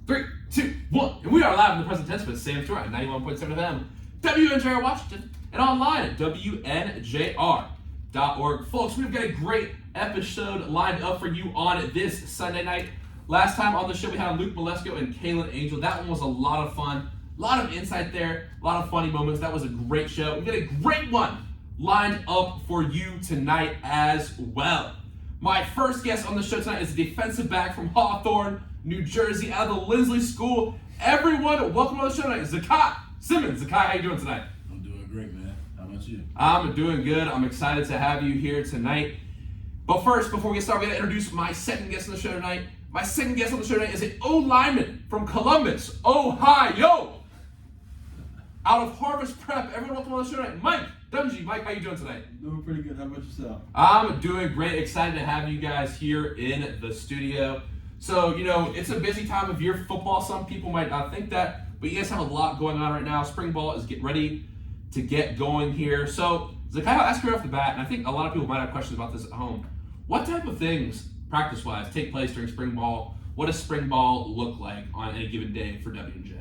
3, 2, 1. And we are live in the present tense with Sam Stewart at 91.7 FM, WNJR Washington, and online at WNJR.org. Folks, we've got a great episode lined up for you on this Sunday night. Last time on the show, we had Luke Malesko and Kalen Angel. That one was a lot of fun. A lot of insight there. A lot of funny moments. That was a great show. We've got a great one lined up for you tonight as well. My first guest on the show tonight is a defensive back from Hawthorne, New Jersey, out of the Lindsley School. Everyone, welcome to the show tonight. Zachai Simmons. Zachai, how you doing tonight? I'm doing great, man. How about you? I'm doing good. I'm excited to have you here tonight. But first, before we get started, we got to introduce my second guest on the show tonight. My second guest on the show tonight is an O-lineman from Columbus, Ohio. Out of Harvest Prep. Everyone, welcome on the show tonight. Mike, Dungey. Mike, how you doing tonight? Doing pretty good. How about yourself? I'm doing great. Excited to have you guys here in the studio. So, it's a busy time of year for football. Some people might not think that, but you guys have a lot going on right now. Spring ball is ready to get going here. So, Zachai, I'll ask you right off the bat, and I think a lot of people might have questions about this at home. What type of things, practice-wise, take place during spring ball? What does spring ball look like on any given day for W&J?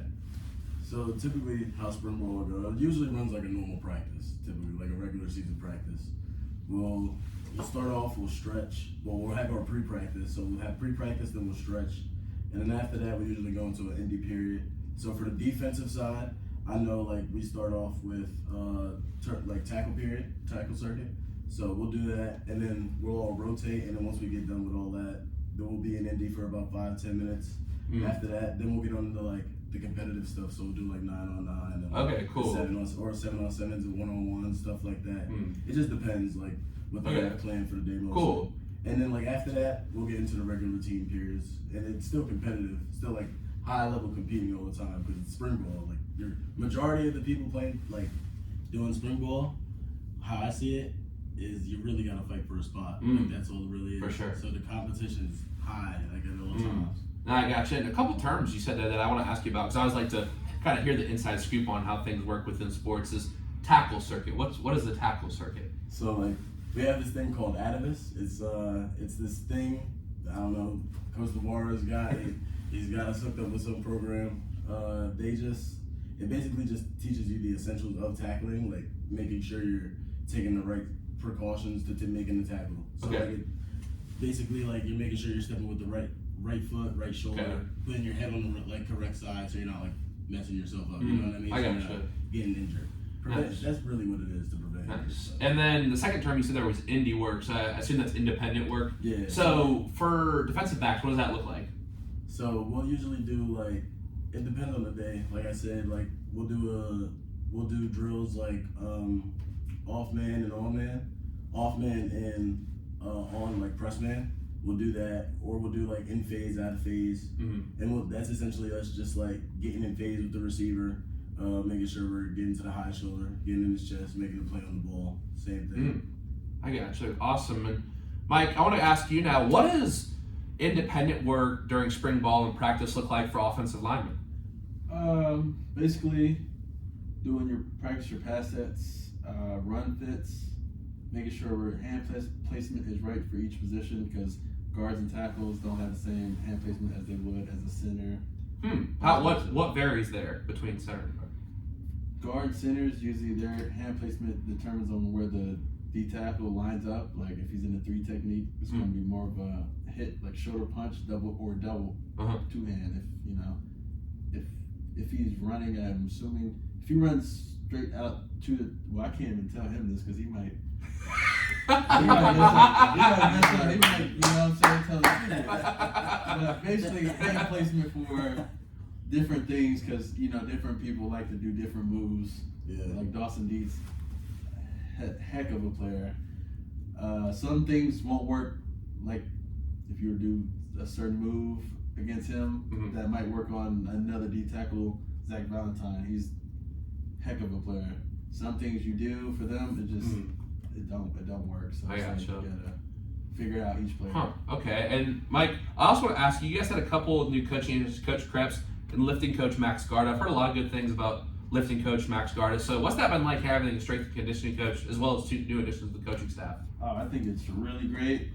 So typically how spring ball will go, it usually runs like a normal practice, typically like a regular season practice. We'll start off, we'll stretch. Well, we'll have our pre-practice, so we'll have pre-practice, then we'll stretch. And then after that, we usually go into an indie period. So for the defensive side, I know like we start off with tackle circuit. So we'll do that, and then we'll all rotate, and then once we get done with all that, then we'll be in indie for about 5-10 minutes. After that, then we'll get on to like the competitive stuff, so we'll do like 9-on-9 and okay, cool. 7-on-7s and 1-on-1 stuff like that. It just depends like what they have planned for the day. Cool. And then like after that, we'll get into the regular routine periods, and it's still competitive, still like high level competing all the time because it's spring ball. Like your majority of the people playing like doing spring ball, how I see it is you really gotta fight for a spot. Like that's all it really is. For sure. So the competition is high like at all times. I gotcha. And a couple terms you said that I want to ask you about, because I always like to kind of hear the inside scoop on how things work within sports. Is tackle circuit. What is the tackle circuit? So like we have this thing called Atavis. It's this thing. I don't know. Coach Navarro's got it. He's got us hooked up with some program. It basically just teaches you the essentials of tackling, like making sure you're taking the right precautions to making the tackle. So like basically like you're making sure you're stepping with the right foot, right shoulder, putting your head on the correct side, so you're not like messing yourself up. You know what I mean? I so gotcha. Getting injured. That's really what it is to prevent. Nice. And then the second term you said there was indie work, so I assume that's independent work. Yeah. So for defensive backs, what does that look like? So we'll usually do like, it depends on the day. Like I said, like we'll do drills like off man and on man, off man and on like press man. We'll do that, or we'll do like in phase, out of phase, and that's essentially us just like getting in phase with the receiver, making sure we're getting to the high shoulder, getting in his chest, making a play on the ball. Same thing. I gotcha. Awesome. And Mike, I want to ask you now, what does independent work during spring ball and practice look like for offensive linemen? Basically, doing your pass sets, run fits, making sure our hand placement is right for each position, because guards and tackles don't have the same hand placement as they would as a center. What varies there between center and guard? Guard and centers, usually their hand placement determines on where the D tackle lines up. Like if he's in a 3 technique, it's going to be more of a hit, like shoulder punch, double, two hand. If he's running, I'm assuming if he runs straight out to the, well, I can't even tell him this because he might. He might, you know what I'm saying? Tell us. But basically, hand placement for different things, because different people like to do different moves. Yeah. Like Dawson Deeds, heck of a player. Some things won't work. Like if you were to do a certain move against him, that might work on another D tackle, Zach Valentine. He's heck of a player. Some things you do for them, it just. It don't work. So I gotcha. You gotta figure out each player. Okay. And Mike, I also want to ask you. You guys had a couple of new coach changes, Coach Krebs and lifting coach Max Garda. I've heard a lot of good things about lifting coach Max Garda. So what's that been like having a strength and conditioning coach as well as 2 new additions to the coaching staff? Oh, I think it's really great.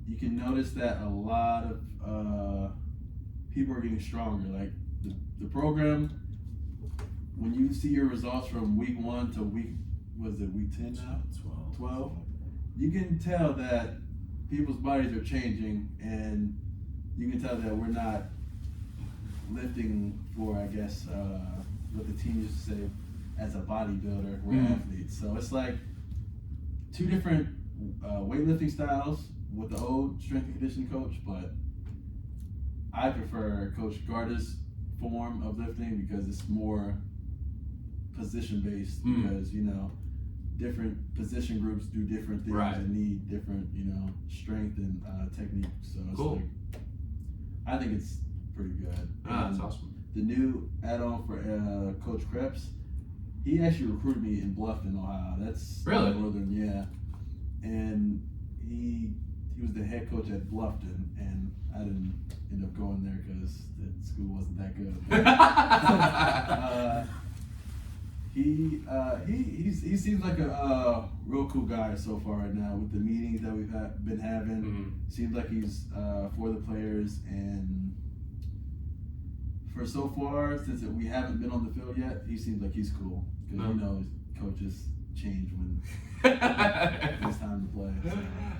You can notice that a lot of people are getting stronger. Like the program, when you see your results from week 1 to week 10 now? 12. You can tell that people's bodies are changing, and you can tell that we're not lifting for, I guess, what the team used to say as a bodybuilder. We're athletes. So it's like 2 different weightlifting styles with the old strength and conditioning coach, but I prefer Coach Garda's form of lifting because it's more position based because, you know, different position groups do different things and need different, you know, strength and technique. So it's like, I think it's pretty good. That's awesome. The new add-on for Coach Krebs, he actually recruited me in Bluffton, Ohio. That's really northern, yeah. And he was the head coach at Bluffton, and I didn't end up going there because the school wasn't that good. He seems like a real cool guy so far right now with the meetings that we've been having. Seems like he's for the players, and for so far, since we haven't been on the field yet, he seems like he's cool because you know coaches change when it's time to play.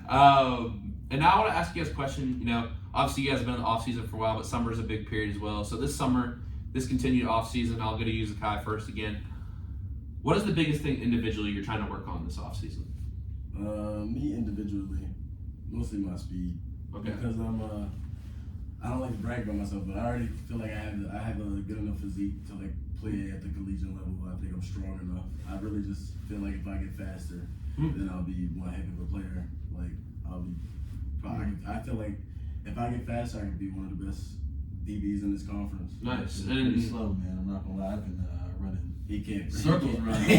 So. And now I want to ask you guys a question. You know, obviously you guys have been in the off season for a while, but summer is a big period as well. So this summer, this continued off season, I'll go to you, Zachai, first again. What is the biggest thing individually you're trying to work on this off season? Me individually, mostly my speed. Okay. Because I don't like to brag about myself, but I already feel like I have a good enough physique to like play at the collegiate level. I think I'm strong enough. I really just feel like if I get faster, then I'll be one heck of a player. Like I feel like if I get faster, I can be one of the best DBs in this conference. Nice. It's pretty slow, man. I'm not gonna lie. I've been running. He can't. Circles running.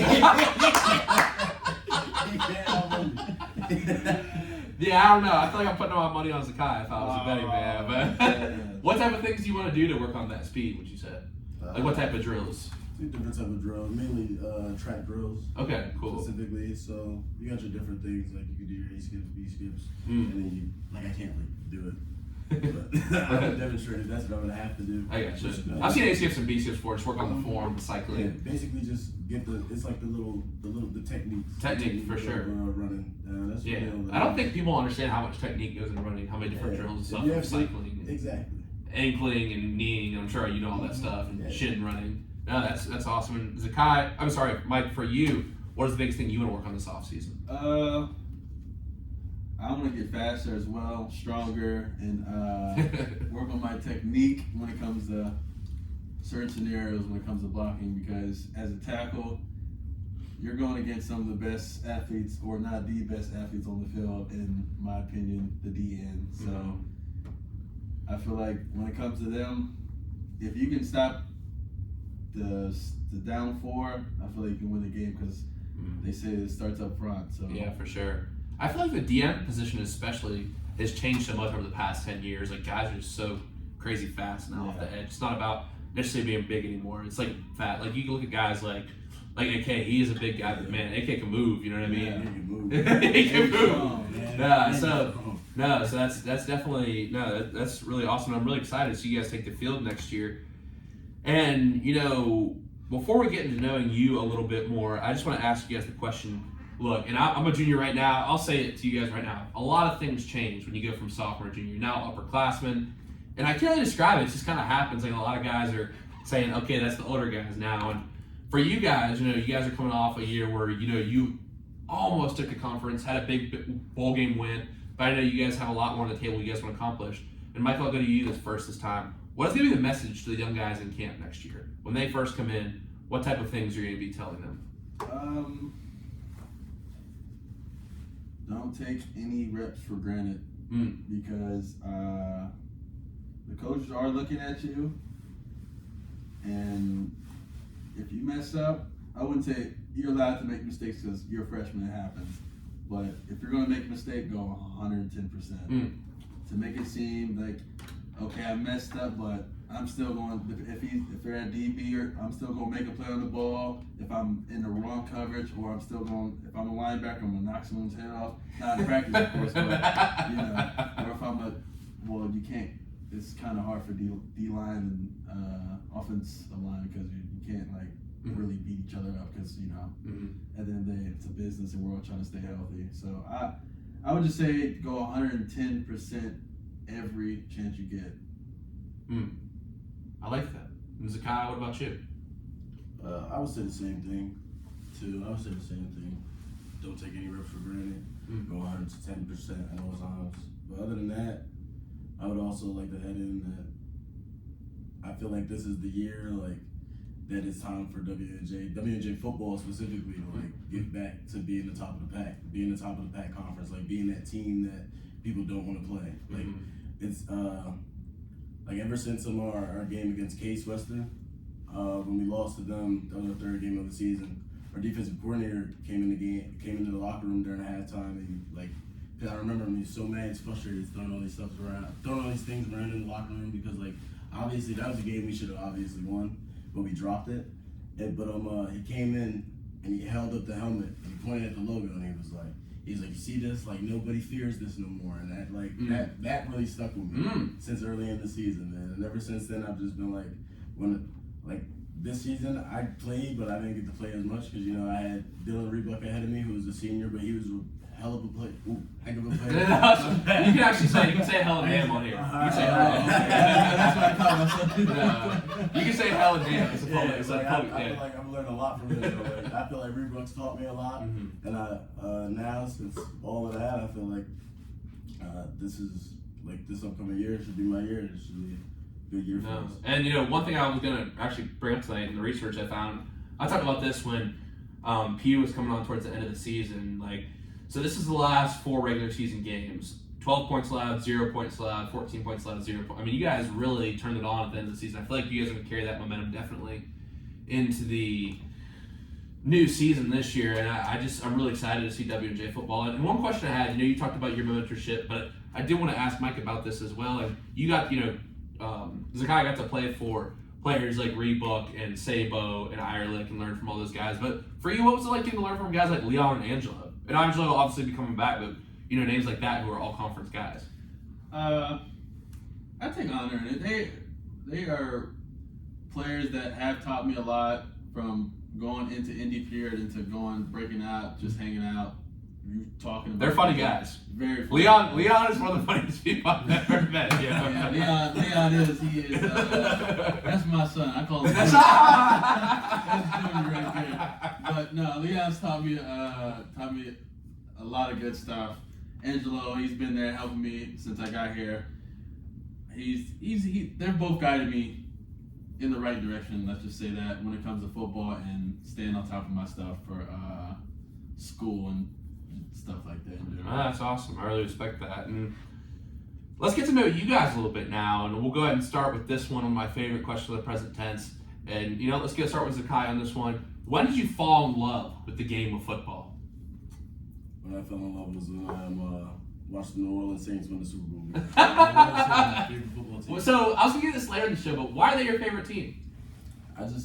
Yeah, I don't know. I feel like I'm putting all my money on Zachai if I was a betting man. But what type of things do you want to do to work on that speed, would you say? Like what type of drills? Different type of drills, mainly track drills. Okay, cool. Specifically, so you got your different things, like you can do your A skips, B skips, and then you, like I can't like do it. But I would demonstrate it. That's what I'm gonna have to do. I got you. I've seen A skips and B skips before. Just work on the form, the cycling. Yeah, basically just get it's like the techniques. Technique for sure. Running. That's what I don't think people understand how much technique goes into running, how many different drills and stuff, like cycling, exactly, ankling and kneeing. I'm sure you know all that stuff, and shin running. No, that's awesome. And Zachai, I'm sorry, Mike, for you, what is the biggest thing you want to work on this offseason? I want to get faster as well, stronger, and work on my technique when it comes to certain scenarios, when it comes to blocking, because as a tackle, you're going against some of the best athletes, or not the best athletes on the field, in my opinion, the DN. So I feel like when it comes to them, if you can stop the down 4, I feel like you can win the game because they say it starts up front. So yeah, for sure. I feel like the DM position especially has changed so much over the past 10 years. Like guys are just so crazy fast now off the edge. It's not about necessarily being big anymore. It's like fat. Like you can look at guys like AK. He is a big guy, but man, AK can move. You know what I mean? Yeah, he can move. He can move. So that's definitely that's really awesome. I'm really excited to see you guys take the field next year. And, you know, before we get into knowing you a little bit more, I just want to ask you guys the question. Look, and I'm a junior right now. I'll say it to you guys right now. A lot of things change when you go from sophomore to junior. You're now upperclassmen. And I can't really describe it. It just kind of happens. Like a lot of guys are saying, okay, that's the older guys now. And for you guys, you know, you guys are coming off a year where, you know, you almost took the conference, had a big bowl game win. But I know you guys have a lot more on the table you guys want to accomplish. And Michael, I'll go to you this time. What's going to be the message to the young guys in camp next year? When they first come in, what type of things are you going to be telling them? Don't take any reps for granted because the coaches are looking at you, and if you mess up, I wouldn't say you're allowed to make mistakes because you're a freshman, it happens. But if you're going to make a mistake, go 110%. To make it seem like, okay, I messed up, but I'm still going. If they're at DB, I'm still going to make a play on the ball. If I'm in the wrong coverage, or I'm still going. If I'm a linebacker, I'm going to knock someone's head off. Not in practice, of course, but you know. Or if I'm you can't it's kind of hard for D line and offensive line because you can't like really beat each other up because at the end of the day it's a business and we're all trying to stay healthy. So I would just say go 110% every chance you get. I like that. Zachai, what about you? I would say the same thing, too. I would say the same thing. Don't take any reps for granted. Go 110% at all times. But other than that, I would also like to add in that I feel like this is the year, like, that it's time for WNJ football specifically to, like, get back to being the top of the pack, being the top of the pack conference, like, being that team that people don't want to play. Like, it's, like, ever since our game against Case Western, when we lost to them, that was our third game of the season, our defensive coordinator came into the locker room during halftime, and like, cause I remember him, he was so mad, he's frustrated, he's throwing all these things around in the locker room because like, obviously that was a game we should have obviously won, but we dropped it. But he came in and he held up the helmet and he pointed at the logo and he's like, you see this? Like nobody fears this no more, and that like that really stuck with me since early in the season, man. And ever since then, I've just been like, this season I played, but I didn't get to play as much because I had Dylan Rebuck ahead of me, who was a senior, but he was a hell of a player. Heck of a player. You can say hell and damn on here. You can say hell. That's what I call myself. You can say hell and damn. It's a public. I feel like I've learned a lot from him. Like, I feel like Rebuck's taught me a lot, and now since all of that, I feel like this upcoming year should be my year. It should be good year for us. And one thing I was gonna actually bring up tonight in the research I found, I talked about this when P was coming on towards the end of the season. Like, so this is the last 4 regular season games. 12 points allowed, 0 points allowed, 14 points allowed, 0 points. I mean, you guys really turned it on at the end of the season. I feel like you guys are gonna carry that momentum definitely into the new season this year, and I'm really excited to see WNJ football. And one question I had, you talked about your mentorship, but I did want to ask Mike about this as well. And you got, Zachai got to play for players like Reebok and Sabo and Eierlich and learn from all those guys. But for you, what was it like getting to learn from guys like Leon and Angelo? And Angelo will obviously be coming back, but names like that who are all conference guys. I take honor in it. They are players that have taught me a lot, from going into indie period into breaking out, just hanging out. You talking about. They're funny guys. Very funny. Leon is one of the funniest people I've ever met. Yeah, Leon is. He is. That's my son. I call him. That's Junior right there. But no, Leon's taught me a lot of good stuff. Angelo, he's been there helping me since I got here. They're both guiding me in the right direction. Let's just say that when it comes to football and staying on top of my stuff for school and stuff like that. That's awesome. I really respect that. And let's get to know you guys a little bit now, and we'll go ahead and start with this one of my favorite questions of the present tense. And let's start with Zachai on this one. When did you fall in love with the game of football? When I fell in love was when I watched the New Orleans Saints win the Super Bowl. So I was gonna get this later in the show, but why are they your favorite team?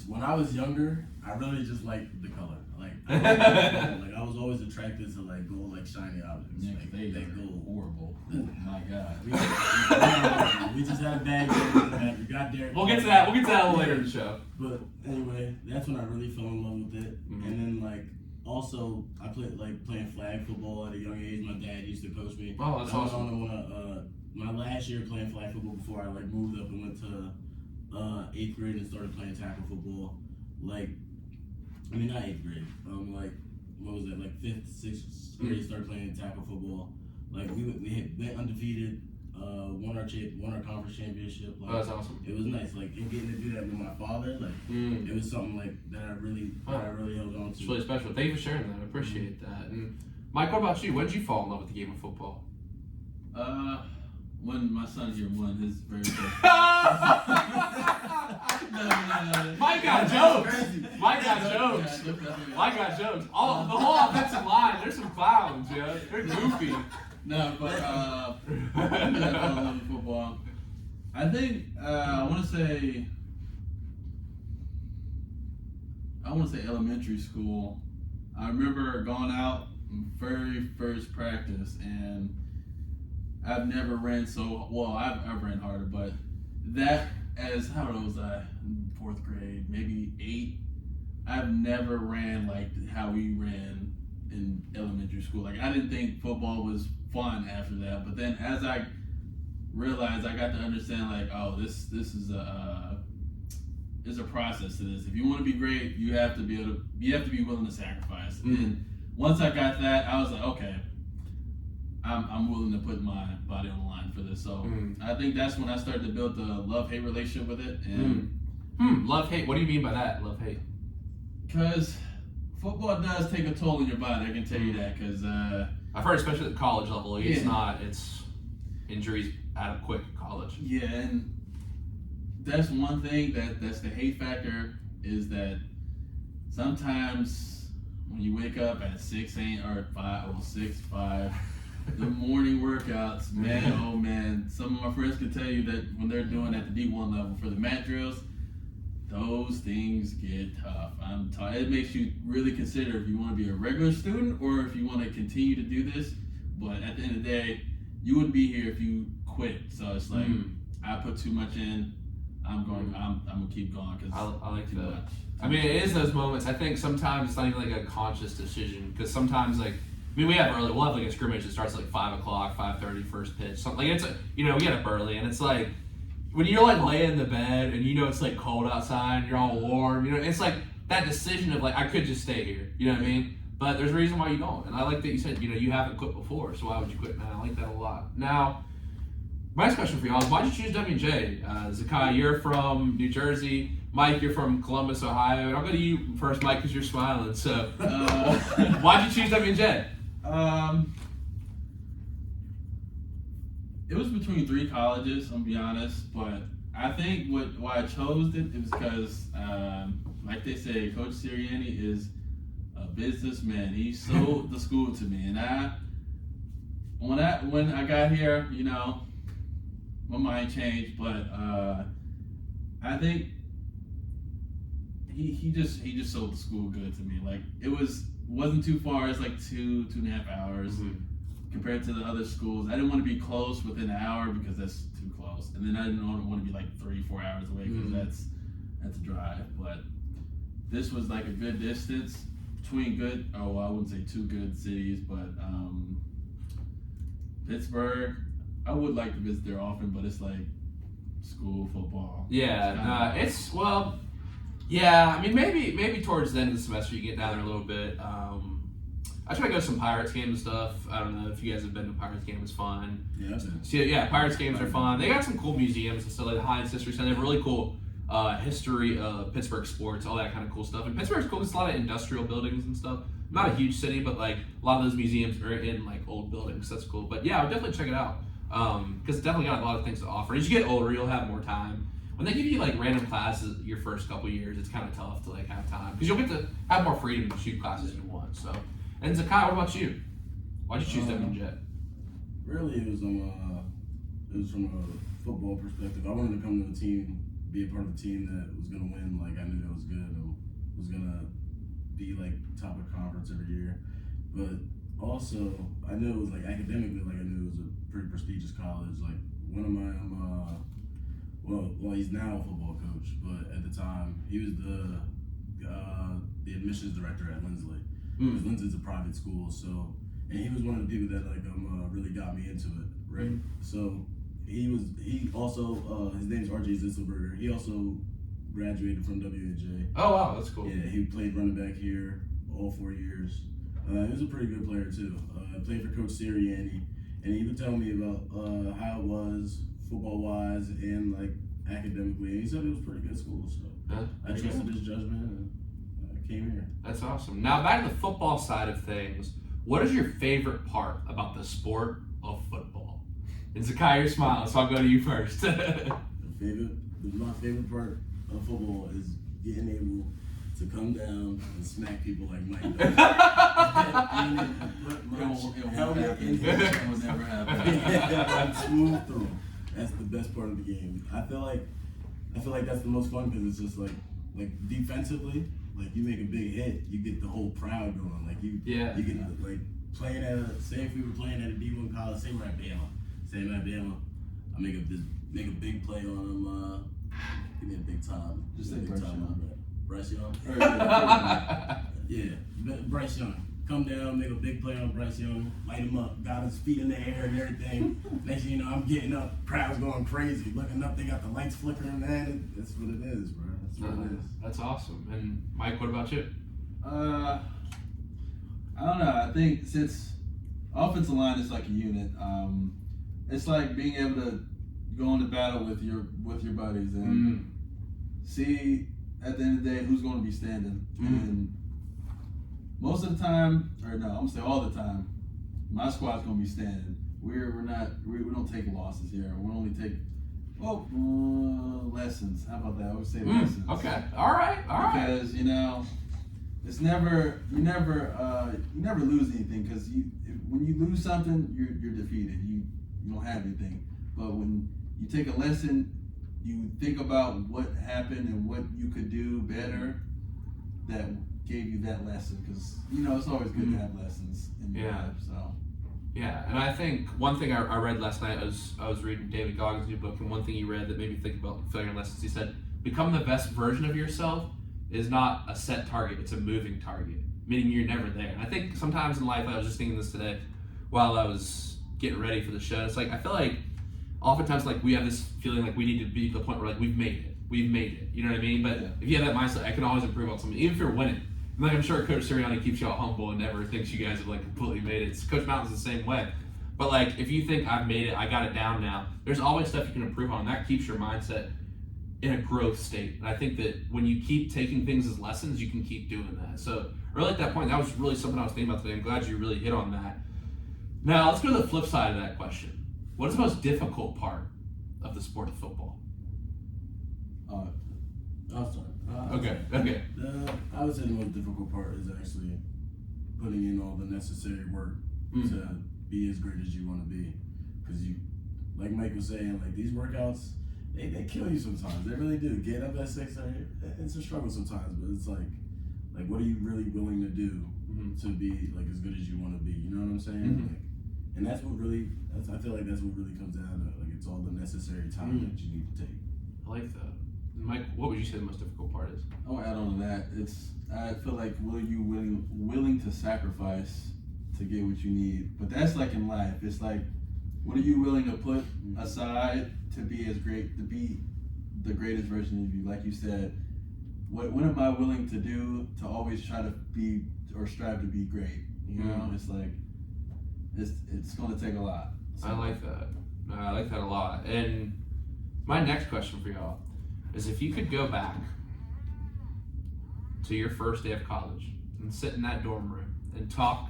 When I was younger, I really just liked the color. I was always attracted to gold, shiny objects. Yeah, they gold. Horrible. My God. We just had a bad game. We got there. We'll get to that. We'll get to that a little later in the show. But anyway, that's when I really fell in love with it. And then also I played playing flag football at a young age. My dad used to coach me. Oh, that's awesome. My last year playing flag football before I moved up and went to 8th grade and started playing tackle football. Not 8th grade. What was that? 5th, 6th grade, started playing tackle football. We went undefeated. Won our conference championship. That's awesome. It was nice. And getting to do that with my father, it was something that I really held on to. It's really special. Thank you for sharing that. I appreciate that. And Mike, what about you? When did you fall in love with the game of football? When my son here won his very first. No. Mike got jokes. Mike got jokes. The whole offensive line, there's some clowns, They're goofy. No, but I love football. I think I want to say elementary school. I remember going out very first practice, and I've never ran so well. I've ran harder, but that as how old was I? In 4th grade, maybe 8. I've never ran like how we ran in elementary school. Like I didn't think football was fun after that, but then as I realized, I got to understand like, oh, this is a process to this. If you want to be great, you have to be willing to sacrifice. Mm-hmm. And once I got that, I was like, okay, I'm willing to put my body on the line for this. So I think that's when I started to build the love-hate relationship with it. And love-hate. What do you mean by that? Love-hate. Because football does take a toll on your body. I can tell you that. Because I've heard, especially at the college level, it's injuries out of quick at college. Yeah, and that's one thing that's the hate factor is that sometimes when you wake up at 6 a.m. or 5, the morning workouts, man, oh man, some of my friends can tell you that when they're doing at the D1 level for the mat drills, those things get tough. It makes you really consider if you want to be a regular student or if you want to continue to do this. But at the end of the day, you wouldn't be here if you quit. So it's like I put too much in. I'm gonna keep going because I like that. I mean, it is those moments. I think sometimes it's not even like a conscious decision because sometimes we'll have like a scrimmage that starts at like 5 o'clock, 5:30 first pitch. Something like we get up early and it's like when you're like laying in the bed and it's like cold outside and you're all warm. It's like that decision of like I could just stay here. You know what I mean? But there's a reason why you don't. And I like that you said you haven't quit before, so why would you quit now? I like that a lot. Now, my next question for y'all is why'd you choose Dubjay? Zachai, you're from New Jersey. Mike, you're from Columbus, Ohio. And I'll go to you first, Mike, because you're smiling. So, why'd you choose Dubjay? It was between 3 colleges, I'm gonna be honest. But I think why I chose it was because, like they say, Coach Sirianni is a businessman. He sold the school to me, and when I got here, my mind changed. But I think he just sold the school good to me. Like it wasn't too far. It's like 2.5 hours compared to the other schools. I didn't want to be close within an hour because that's too close, and then I didn't want to be like 3-4 hours away because that's a drive. But this was like a good distance between good. Oh, I wouldn't say 2 good cities, but Pittsburgh. I would like to visit there often, but it's like school football. Yeah, yeah. I mean, maybe towards the end of the semester you get down there a little bit. I try to go to some Pirates games and stuff. I don't know if you guys have been to Pirates games. It's fun. Yeah, so, yeah, Pirates games are fun. They got some cool museums and stuff like the Heinz History Center. They have really cool history of Pittsburgh sports, all that kind of cool stuff. And Pittsburgh's cool. It's a lot of industrial buildings and stuff. Not a huge city, but like a lot of those museums are in like old buildings. That's cool. But yeah, I would definitely check it out because it's definitely got a lot of things to offer. As you get older, you'll have more time. When they give you like random classes your first couple years, it's kind of tough to like have time because you'll get to have more freedom to shoot classes you want. So, and Zachai, what about you? Why'd you choose Dubjay? Really, it was from a football perspective. I wanted to come to the team, be a part of a team that was gonna win. Like I knew that was good, or was gonna be like top of conference every year. But also, I knew it was like academically, like I knew it was a pretty prestigious college. Like one of my well, he's now a football coach, but at the time he was the admissions director at Lindsley. Because Lindsley's a private school, so and he was one of the people that like really got me into it, right? So he also his name's RJ Zisselberger. He also graduated from WNJ. Oh wow, that's cool. Yeah, he played running back here all 4 years. He was a pretty good player too. Played for Coach Sirianni, and he would tell me about how it was football-wise and like academically. And he said it was a pretty good school, so I trusted his judgment and I came here. That's awesome. Now back to the football side of things. What is your favorite part about the sport of football? And Zachai, you're smiling, so I'll go to you first. My favorite part of football is getting able to come down and smack people like Mike does. It will never happen. Smooth through. That's the best part of the game. I feel like that's the most fun because it's just like defensively, like you make a big hit, you get the whole crowd going. Like you get like playing at say if we were playing at a D1 college, say we're at Bama, Same at Bama. I make a big play on him. Give me a big time. Just say big Bryce time. Young. Bryce Young. Or- Yeah, Bryce Young. Come down, make a big play on Bryce Young, light him up, got his feet in the air and everything. Next thing you know, I'm getting up, crowd's going crazy. Looking up, they got the lights flickering, man. That's what it is, bro. That's what it is. That's awesome. And Mike, what about you? I don't know. I think since offensive line is like a unit, it's like being able to go into battle with your buddies and see at the end of the day who's going to be standing. And most of the time, or no, I'm gonna say all the time, my squad's gonna be standing. We don't take losses here. We only take lessons. How about that? I would say lessons. Okay. All right. Because it's never you never lose anything, because when you lose something, you're defeated. You don't have anything. But when you take a lesson, you think about what happened and what you could do better. That gave you that lesson, because it's always good to have lessons in your life. So yeah, and I think one thing I read last night, I was reading David Goggins' new book, and one thing he read that made me think about failure lessons. He said, "Become the best version of yourself is not a set target; it's a moving target, meaning you're never there." And I think sometimes in life, I was just thinking this today while I was getting ready for the show. It's like I feel like oftentimes we have this feeling like we need to be to the point where we've made it. You know what I mean? But if you have that mindset, I can always improve on something, even if you're winning. And I'm sure Coach Sirianni keeps y'all humble and never thinks you guys have completely made it. Coach Mountain's the same way. But if you think I've made it, I got it down now, there's always stuff you can improve on. That keeps your mindset in a growth state. And I think that when you keep taking things as lessons, you can keep doing that. So really at that point, that was really something I was thinking about today. I'm glad you really hit on that. Now let's go to the flip side of that question. What is the most difficult part of the sport of football? I'm sorry. Okay. I would say the most difficult part is actually putting in all the necessary work to be as great as you want to be. Because like Mike was saying, these workouts, they kill you sometimes. They really do. Getting up at 6, it's a struggle sometimes, but it's like what are you really willing to do to be as good as you want to be? You know what I'm saying? And that's what really, I feel like that's what really comes down to. It's all the necessary time that you need to take. I like that. Mike, what would you say the most difficult part is? I want to add on to that. I feel like willing to sacrifice to get what you need. But that's in life. It's what are you willing to put aside to be the greatest version of you? Like you said, what am I willing to do to always try to be or strive to be great? It's going to take a lot. So. I like that. I like that a lot. And my next question for y'all is, if you could go back to your first day of college and sit in that dorm room and talk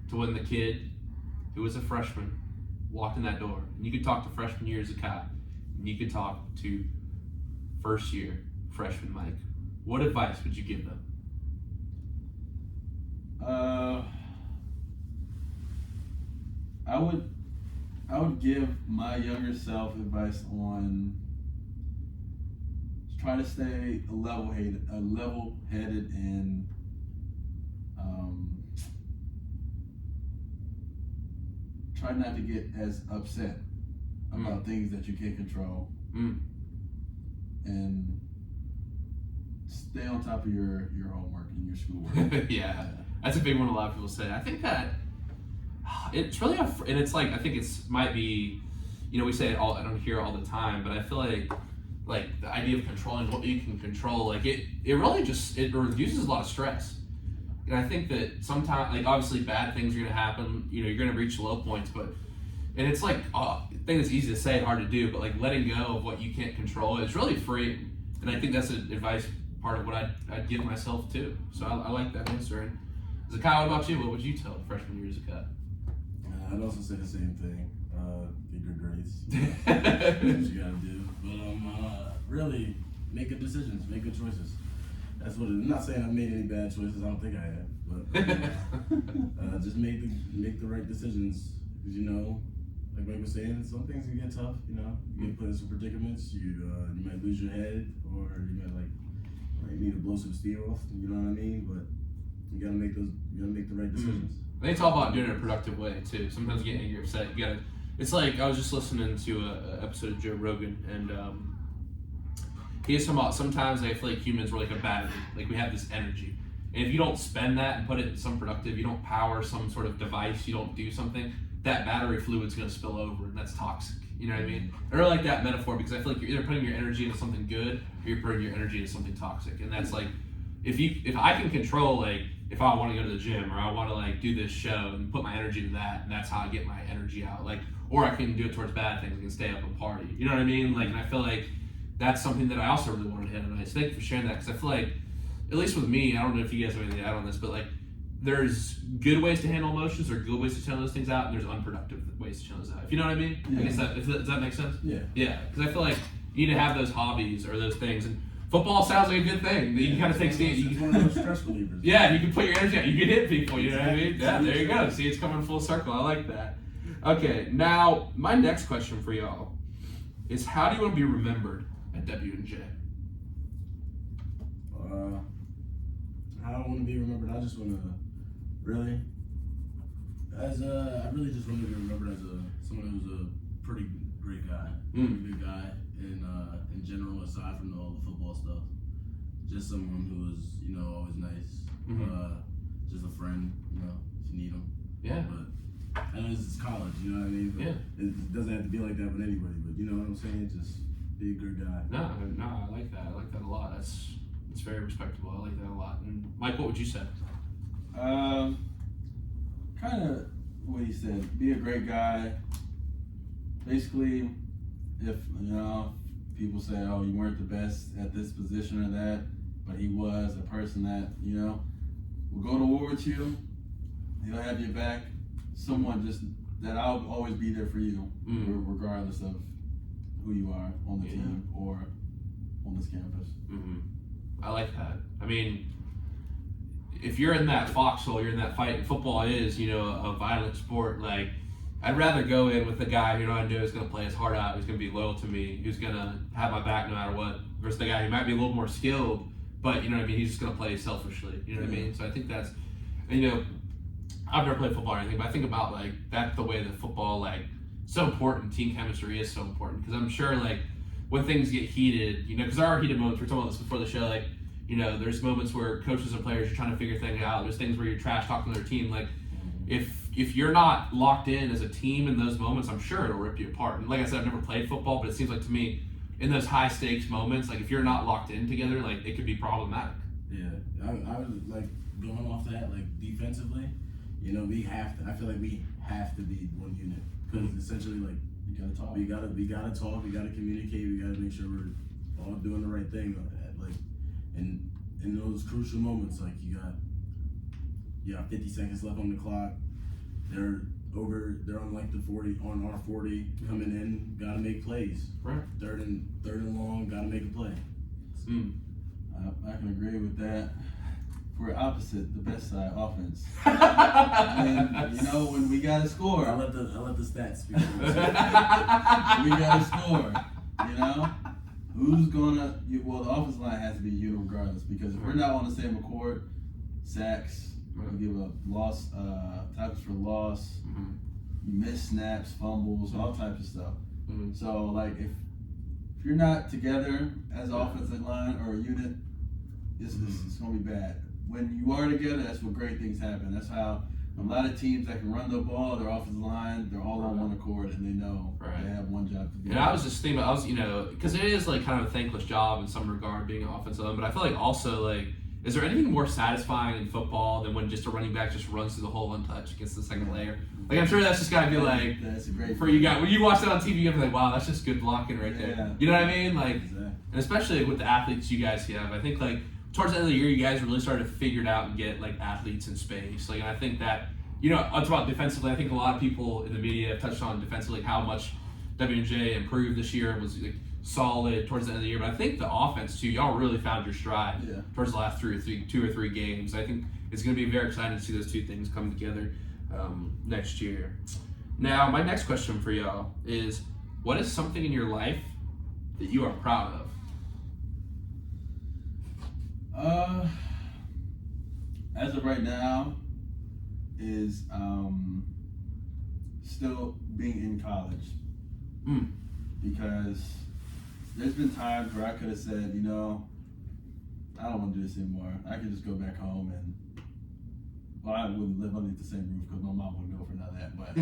to when the kid who was a freshman walked in that door, and you could talk to freshman year Zachai, and you could talk to first year freshman Mike, what advice would you give them? I would give my younger self advice on try to stay level-headed, and try not to get as upset about things that you can't control, and stay on top of your homework and your schoolwork. Yeah, that's a big one. A lot of people say. I think that it's really and it's I think might be, we say it all. I don't hear it all the time, but I feel like the idea of controlling what you can control, it really it reduces a lot of stress. And I think that sometimes, obviously bad things are going to happen, you're going to reach low points, and it's I think it's easy to say and hard to do, but letting go of what you can't control is really freeing. And I think that's an advice part of what I'd give myself too. So I like that answer. And Zachai, what about you? What would you tell freshman year Zachai? I'd also say the same thing. Get good grades. That's what you gotta do. But really make good decisions, make good choices. That's what it is. I'm not saying I've made any bad choices. I don't think I have. But just make the right decisions. Because like Mike was saying, some things can get tough. You get put in some predicaments. You might lose your head, or you might need to blow some steam off. You know what I mean? But you gotta make the right decisions. I think it's all about doing it in a productive way too. Sometimes you get angry or upset. You gotta It's like I was just listening to a episode of Joe Rogan, and he was talking about sometimes I feel like humans were like a battery. Like we have this energy. And if you don't spend that and put it in some productive, you don't power some sort of device, you don't do something, that battery fluid's going to spill over, and that's toxic. You know what I mean? I really like that metaphor because I feel like you're either putting your energy into something good or you're putting your energy into something toxic. And that's like, if I can control, like, if I want to go to the gym or I want to like do this show and put my energy to that, and that's how I get my energy out. Like, or I can do it towards bad things. I can stay up and party. You know what I mean? Like, and I feel like that's something that I also really wanted to hit on. So thank you for sharing that because I feel like, at least with me, I don't know if you guys have anything to add on this, but like, there's good ways to handle emotions or good ways to channel those things out, and there's unproductive ways to channel those out. If you know what I mean? Yeah. I guess does that make sense? Yeah. Yeah, because I feel like you need to have those hobbies or those things, and football sounds like a good thing. You can kind of take stand. It's one of those stress relievers. Yeah, you can put your energy out. You can hit people. You know what I mean? Yeah, there you go. See, it's coming full circle. I like that. Okay, now my next question for y'all is: how do you want to be remembered at W&J? How I want to be remembered, I just want to really, I really just want to be remembered as someone who's a pretty great guy, pretty good guy in general, aside from all the football stuff. Just someone who is, always nice, just a friend, if you need them. Yeah. But I know this is college, you know what I mean? But Yeah. It doesn't have to be like that with anybody, but you know what I'm saying? Just be a good guy. No, I like that. I like that a lot. It's very respectable. I like that a lot. And Mike, what would you say? Kind of what he said. Be a great guy. Basically, if people say, "Oh, you weren't the best at this position or that," but he was a person that will go to war with you. He'll have your back. Someone just that I'll always be there for you, regardless of who you are on the team or on this campus. Mm-hmm. I like that. I mean, if you're in that foxhole, you're in that fight, and football is, a violent sport, like, I'd rather go in with the guy who I know is going to play his heart out, who's going to be loyal to me, who's going to have my back no matter what, versus the guy who might be a little more skilled, but, he's just going to play selfishly, you know what I mean? So I think that's, I've never played football or anything, but I think about, like, that's the way that football, like, so important, team chemistry is so important, because I'm sure, like, when things get heated, because there are heated moments, we were talking about this before the show, like, there's moments where coaches and players are trying to figure things out. There's things where you're trash talking to their team. Like, if you're not locked in as a team in those moments, I'm sure it'll rip you apart. And like I said, I've never played football, but it seems like to me, in those high stakes moments, like if you're not locked in together, like it could be problematic. Yeah, I was like going off that, like defensively, we have to. I feel like we have to be one unit because essentially, like, You gotta talk. we gotta talk, we gotta communicate, we gotta make sure we're all doing the right thing. Like, and in those crucial moments, like you got 50 seconds left on the clock. They're on like the 40, on our 40, coming in, gotta make plays. Right. Third and long, gotta make a play. I can agree with that. We're opposite, the best side, offense. And, when we gotta score, I let the stats speak for themselves. we gotta score. Who's gonna? Well, the offensive line has to be you regardless, because if we're not on the same accord, sacks, you give up loss, tackles for loss, you miss snaps, fumbles, all types of stuff. So, like, if you're not together as an offensive line or a unit, it's gonna be bad. When you are together, that's when great things happen. That's how a lot of teams that can run the ball, their offensive line, they're all on one accord, and they know they have one job to do. And I was just thinking about, because it is like kind of a thankless job in some regard being an offensive line, but I feel like also, like, is there anything more satisfying in football than when just a running back just runs through the hole untouched against the second layer? Like, I'm sure that's just gotta be like, that's a great for you guys, when you watch that on TV, you're like, wow, that's just good blocking right there. You know what I mean? Like, Exactly. and especially with the athletes you guys have, I think, like, towards the end of the year, you guys really started to figure it out and get, like, athletes in space. Like, and I think that, it's about defensively. I think a lot of people in the media have touched on defensively, like, how much W&J improved this year and was, like, solid towards the end of the year. But I think the offense, too, y'all really found your stride towards the last two or three games. I think it's going to be very exciting to see those two things come together next year. Now, my next question for y'all is, what is something in your life that you are proud of? As of right now, is still being in college. Mm. Because there's been times where I could have said, you know, I don't want to do this anymore. I could just go back home and, well, I wouldn't live underneath the same roof because my mom wouldn't go for none of that. But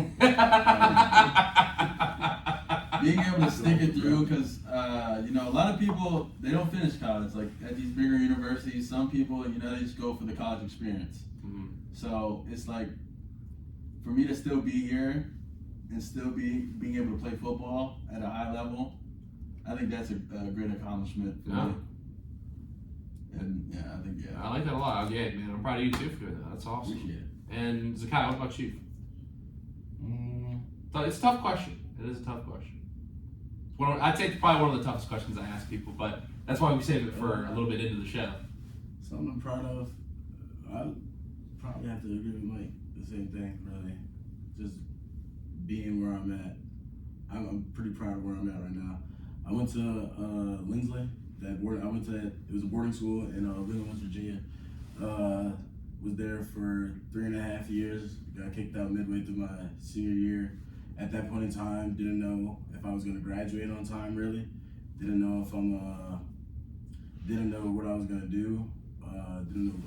being able to stick it through, because you know, a lot of people, they don't finish college. Like at these bigger universities, some people, you know, they just go for the college experience. Mm-hmm. So it's like, for me to still be here and still being able to play football at a high level, I think that's a great accomplishment for me. And yeah, I think I like that a lot. Yeah, man, I'm proud of you too for doing that. That's awesome. Appreciate it. And Zachai, what about you? So it's a tough question. It is a tough question. I'd say it's probably one of the toughest questions I ask people, but that's why we save it for a little bit into the show. Something I'm proud of, I probably have to agree with Mike. The same thing, really. Just being where I'm at. I'm pretty proud of where I'm at right now. I went to Lindsley. It was a boarding school in Lindley, West Virginia. Was there for 3.5 years. Got kicked out midway through my senior year. At that point in time, didn't know if I was going to graduate on time. Really, didn't know if didn't know what I was going to do. Didn't know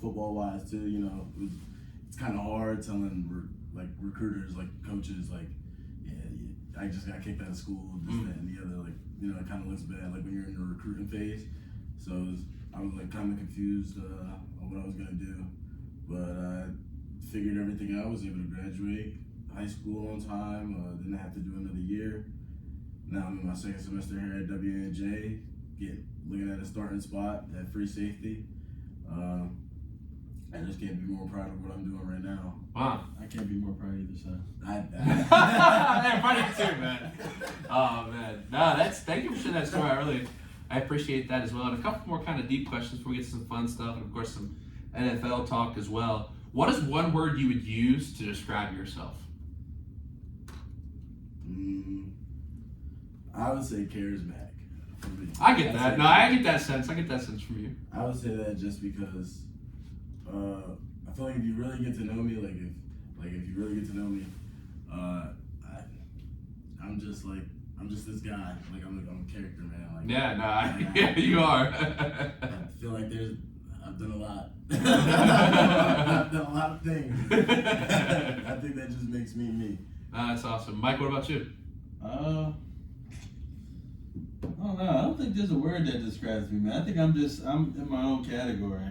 football wise too. You know, it's kind of hard telling recruiters, coaches, I just got kicked out of school, this, that, and the other. You know, it kind of looks bad, when you're in the recruiting phase. So I was kind of confused on what I was gonna do, but I figured everything out. Was able to graduate high school on time. Didn't have to do another year. Now I'm in my second semester here at WNJ, looking at a starting spot at free safety. I just can't be more proud of what I'm doing right now. Wow. I can't be more proud either, son. I'm proud of you too, man. Oh, man. No, thank you for sharing that story. I appreciate that as well. And a couple more kind of deep questions before we get to some fun stuff and, of course, some NFL talk as well. What is one word you would use to describe yourself? I would say charismatic. For me. I get that. No, I get that sense. I get that sense from you. I would say that just because I feel like if you really get to know me, if you really get to know me, I'm just this guy. I'm a character, man. Yeah, you are. I feel like I've done a lot. I've done a lot of things. I think that just makes me me. That's awesome. Mike, what about you? I don't know. I don't think there's a word that describes me, man. I think I'm in my own category.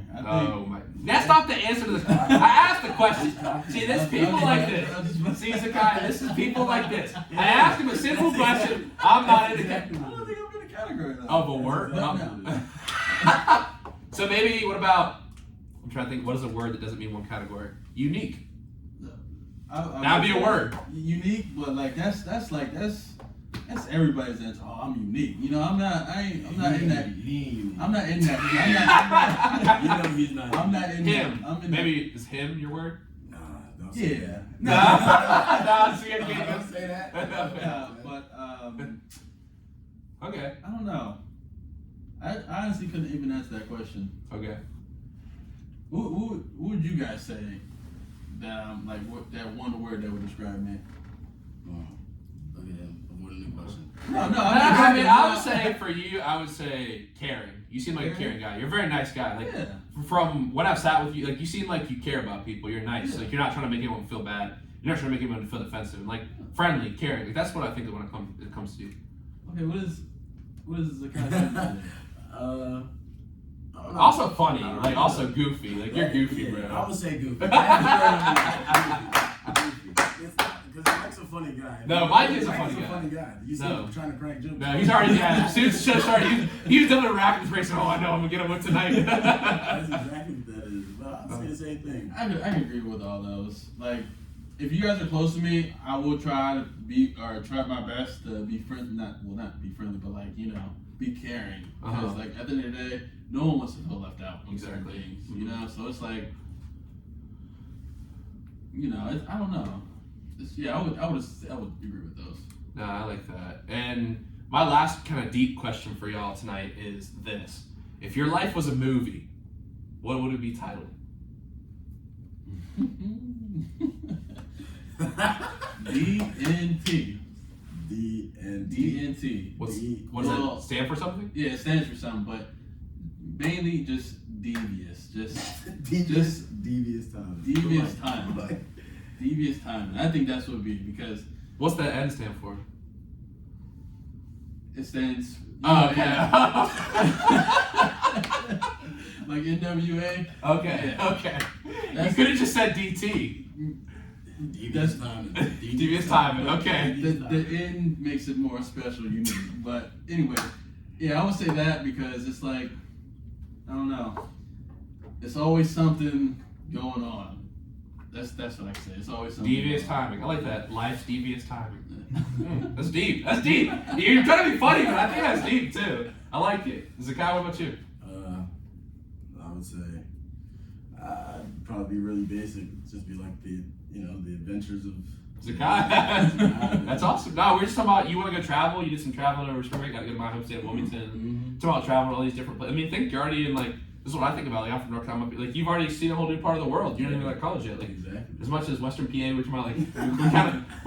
That's not the answer to this. I asked the question. See, there's people like this. See, Zachai, this is people like this. I asked him a simple question. I'm not in the category. I don't think I'm in the category though. Of a word? So maybe, what about, I'm trying to think, what is a word that doesn't mean one category? Unique. That'd be a word. Unique, but that's everybody's answer. Oh, I'm unique. You know, I'm not in that. I'm not in that. You know he's not. I'm not in him. That. Maybe is him your word? Don't say that. See, I can't Don't say that. But okay. I don't know. I honestly couldn't even answer that question. Okay. Who would you guys say that that one word that would describe me? No, I would say for you, I would say caring. You seem like a caring guy. You're a very nice guy. From when I've sat with you, you seem like you care about people. You're nice. Yeah. You're not trying to make anyone feel bad. You're not trying to make anyone feel defensive. Friendly, caring. That's what I think of when it comes to you. Okay, what is the kind of Also funny, also goofy. You're goofy, bro. I would say goofy. Because Mike's a funny guy. No, Mike is a funny guy. You see him trying to crack jokes. No, he's already, as soon as the show started, he was done with a rack in his face. Oh, I know, I'm going to get him one tonight. That's exactly what that is. But I'd say the same thing. I can agree with all those. If you guys are close to me, I will try try my best to be friendly. Not be friendly, but be caring. Because at the end of the day, no one wants to feel left out on certain things. You know, so it's I don't know. I would agree with those. No, I like that. And my last kind of deep question for y'all tonight is this: if your life was a movie, what would it be titled? DNT. DNT. What does it stand for something? Yeah, it stands for something, but mainly just devious. Devious time. Devious time. Devious time. I think that's what it would be because. What's that N stand for? It stands. Oh, okay. Like NWA. Okay. Yeah. Okay. You could have just said DT. Devious time. Devious timing. Okay. The N makes it more special, unique. But anyway, yeah, I would say that because it's like, I don't know. It's always something going on. That's what I can say. It's always something. Devious timing. I like that. Life's devious timing. That's deep. That's deep. You're trying to be funny, but I think that's deep too. I like it. Zachai, what about you? I would say I'd probably be really basic. Just be like the adventures of Zachai. That's awesome. No, we're just talking about you want to go travel. You did some traveling over spring break. Got to go to my home state of Wilmington. Talking about traveling to all these different places. I mean, think you're already in like. This is what I think about. Like, I'm from North Carolina. Like, you've already seen a whole new part of the world. You're not even at college yet. Like, exactly. As much as Western PA, which might like, we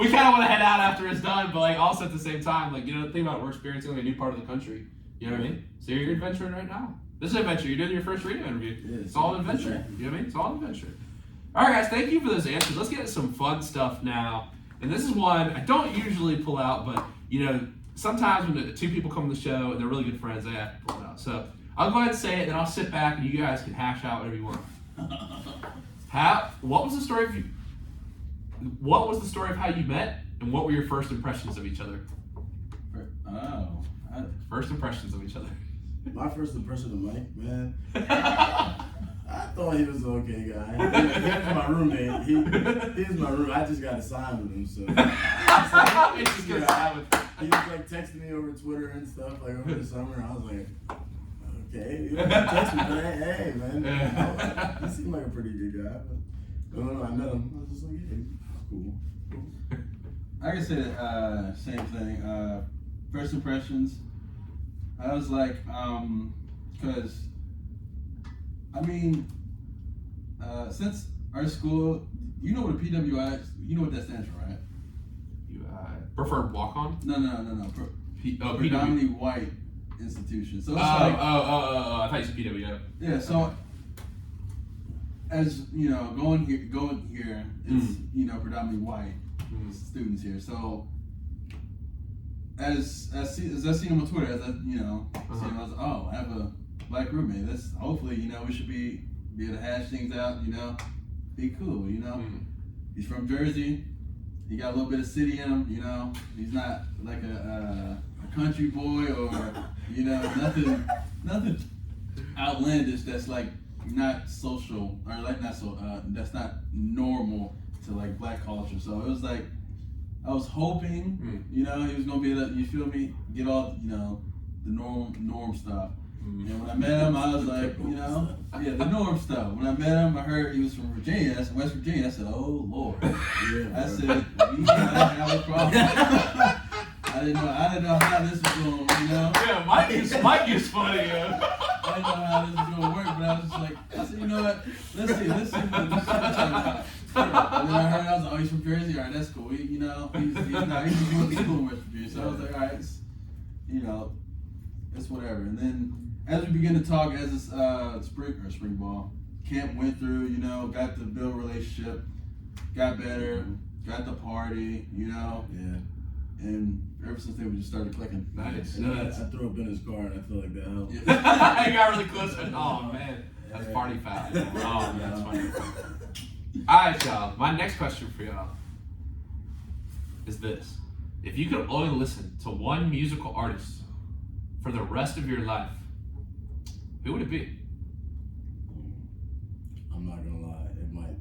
kind of want to head out after it's done, but like also at the same time, like think about it, we're experiencing like a new part of the country. You know what I mean? So you're adventuring right now. This is an adventure. You're doing your first radio interview. Yeah, it's all an adventure. You know what I mean? It's all an adventure. All right, guys. Thank you for those answers. Let's get into some fun stuff now. And this is one I don't usually pull out, but sometimes when two people come on the show and they're really good friends, I have to pull it out. So. I'll go ahead and say it, then I'll sit back and you guys can hash out whatever you want. What was the story of how you met, and what were your first impressions of each other? First impressions of each other. My first impression of Mike, man. I thought he was an okay guy. He was my roommate. He was my roommate. I just got to sign with him, so. He was like texting me over Twitter and stuff like over the summer. I was like. Okay, you text me, man. Hey, man. He seemed like a pretty good guy. But when I met him, I was just like, hey, cool. I can say the same thing. First impressions, I was like, because, I mean, since our school, you know what a PWI, you know what that stands for, right? Preferred walk-on? No. Predominantly white institution. So it's I thought you said PWO. Yeah, so as you know, going here is predominantly white students here. So as I see him on Twitter, as I see him, I was like, I have a black roommate. That's hopefully we should be able to hash things out. Be cool. He's from Jersey. He got a little bit of city in him. He's not like a country boy or nothing outlandish that's like not social or like not so that's not normal to like black culture. So it was like I was hoping he was gonna be able to, you feel me, get all the norm stuff. And when I met him, I was like, the norm stuff. When I met him, I heard he was from Virginia. That's West Virginia. I said, oh Lord. I said, we gotta have a problem. I didn't know how this was going, Yeah, Mike is funny, yeah. I didn't know how this was going to work, but I was just like, I said, you know what? Let's see what this is talking about. And then I heard, I was like, oh, he's from Jersey? All right, that's cool. He's just going to school in West Virginia. So I was like, all right, it's whatever. And then as we began to talk, as this spring ball camp went through, got to build a relationship, got better, got to party, Yeah. And ever since then, we just started clicking. Nice. I threw up in his car, and I feel like that helped. Yeah. I got really close. Oh man, that's party foul. Oh, that's funny. All right, y'all. My next question for y'all is this: if you could only listen to one musical artist for the rest of your life, who would it be? I'm not gonna lie, it might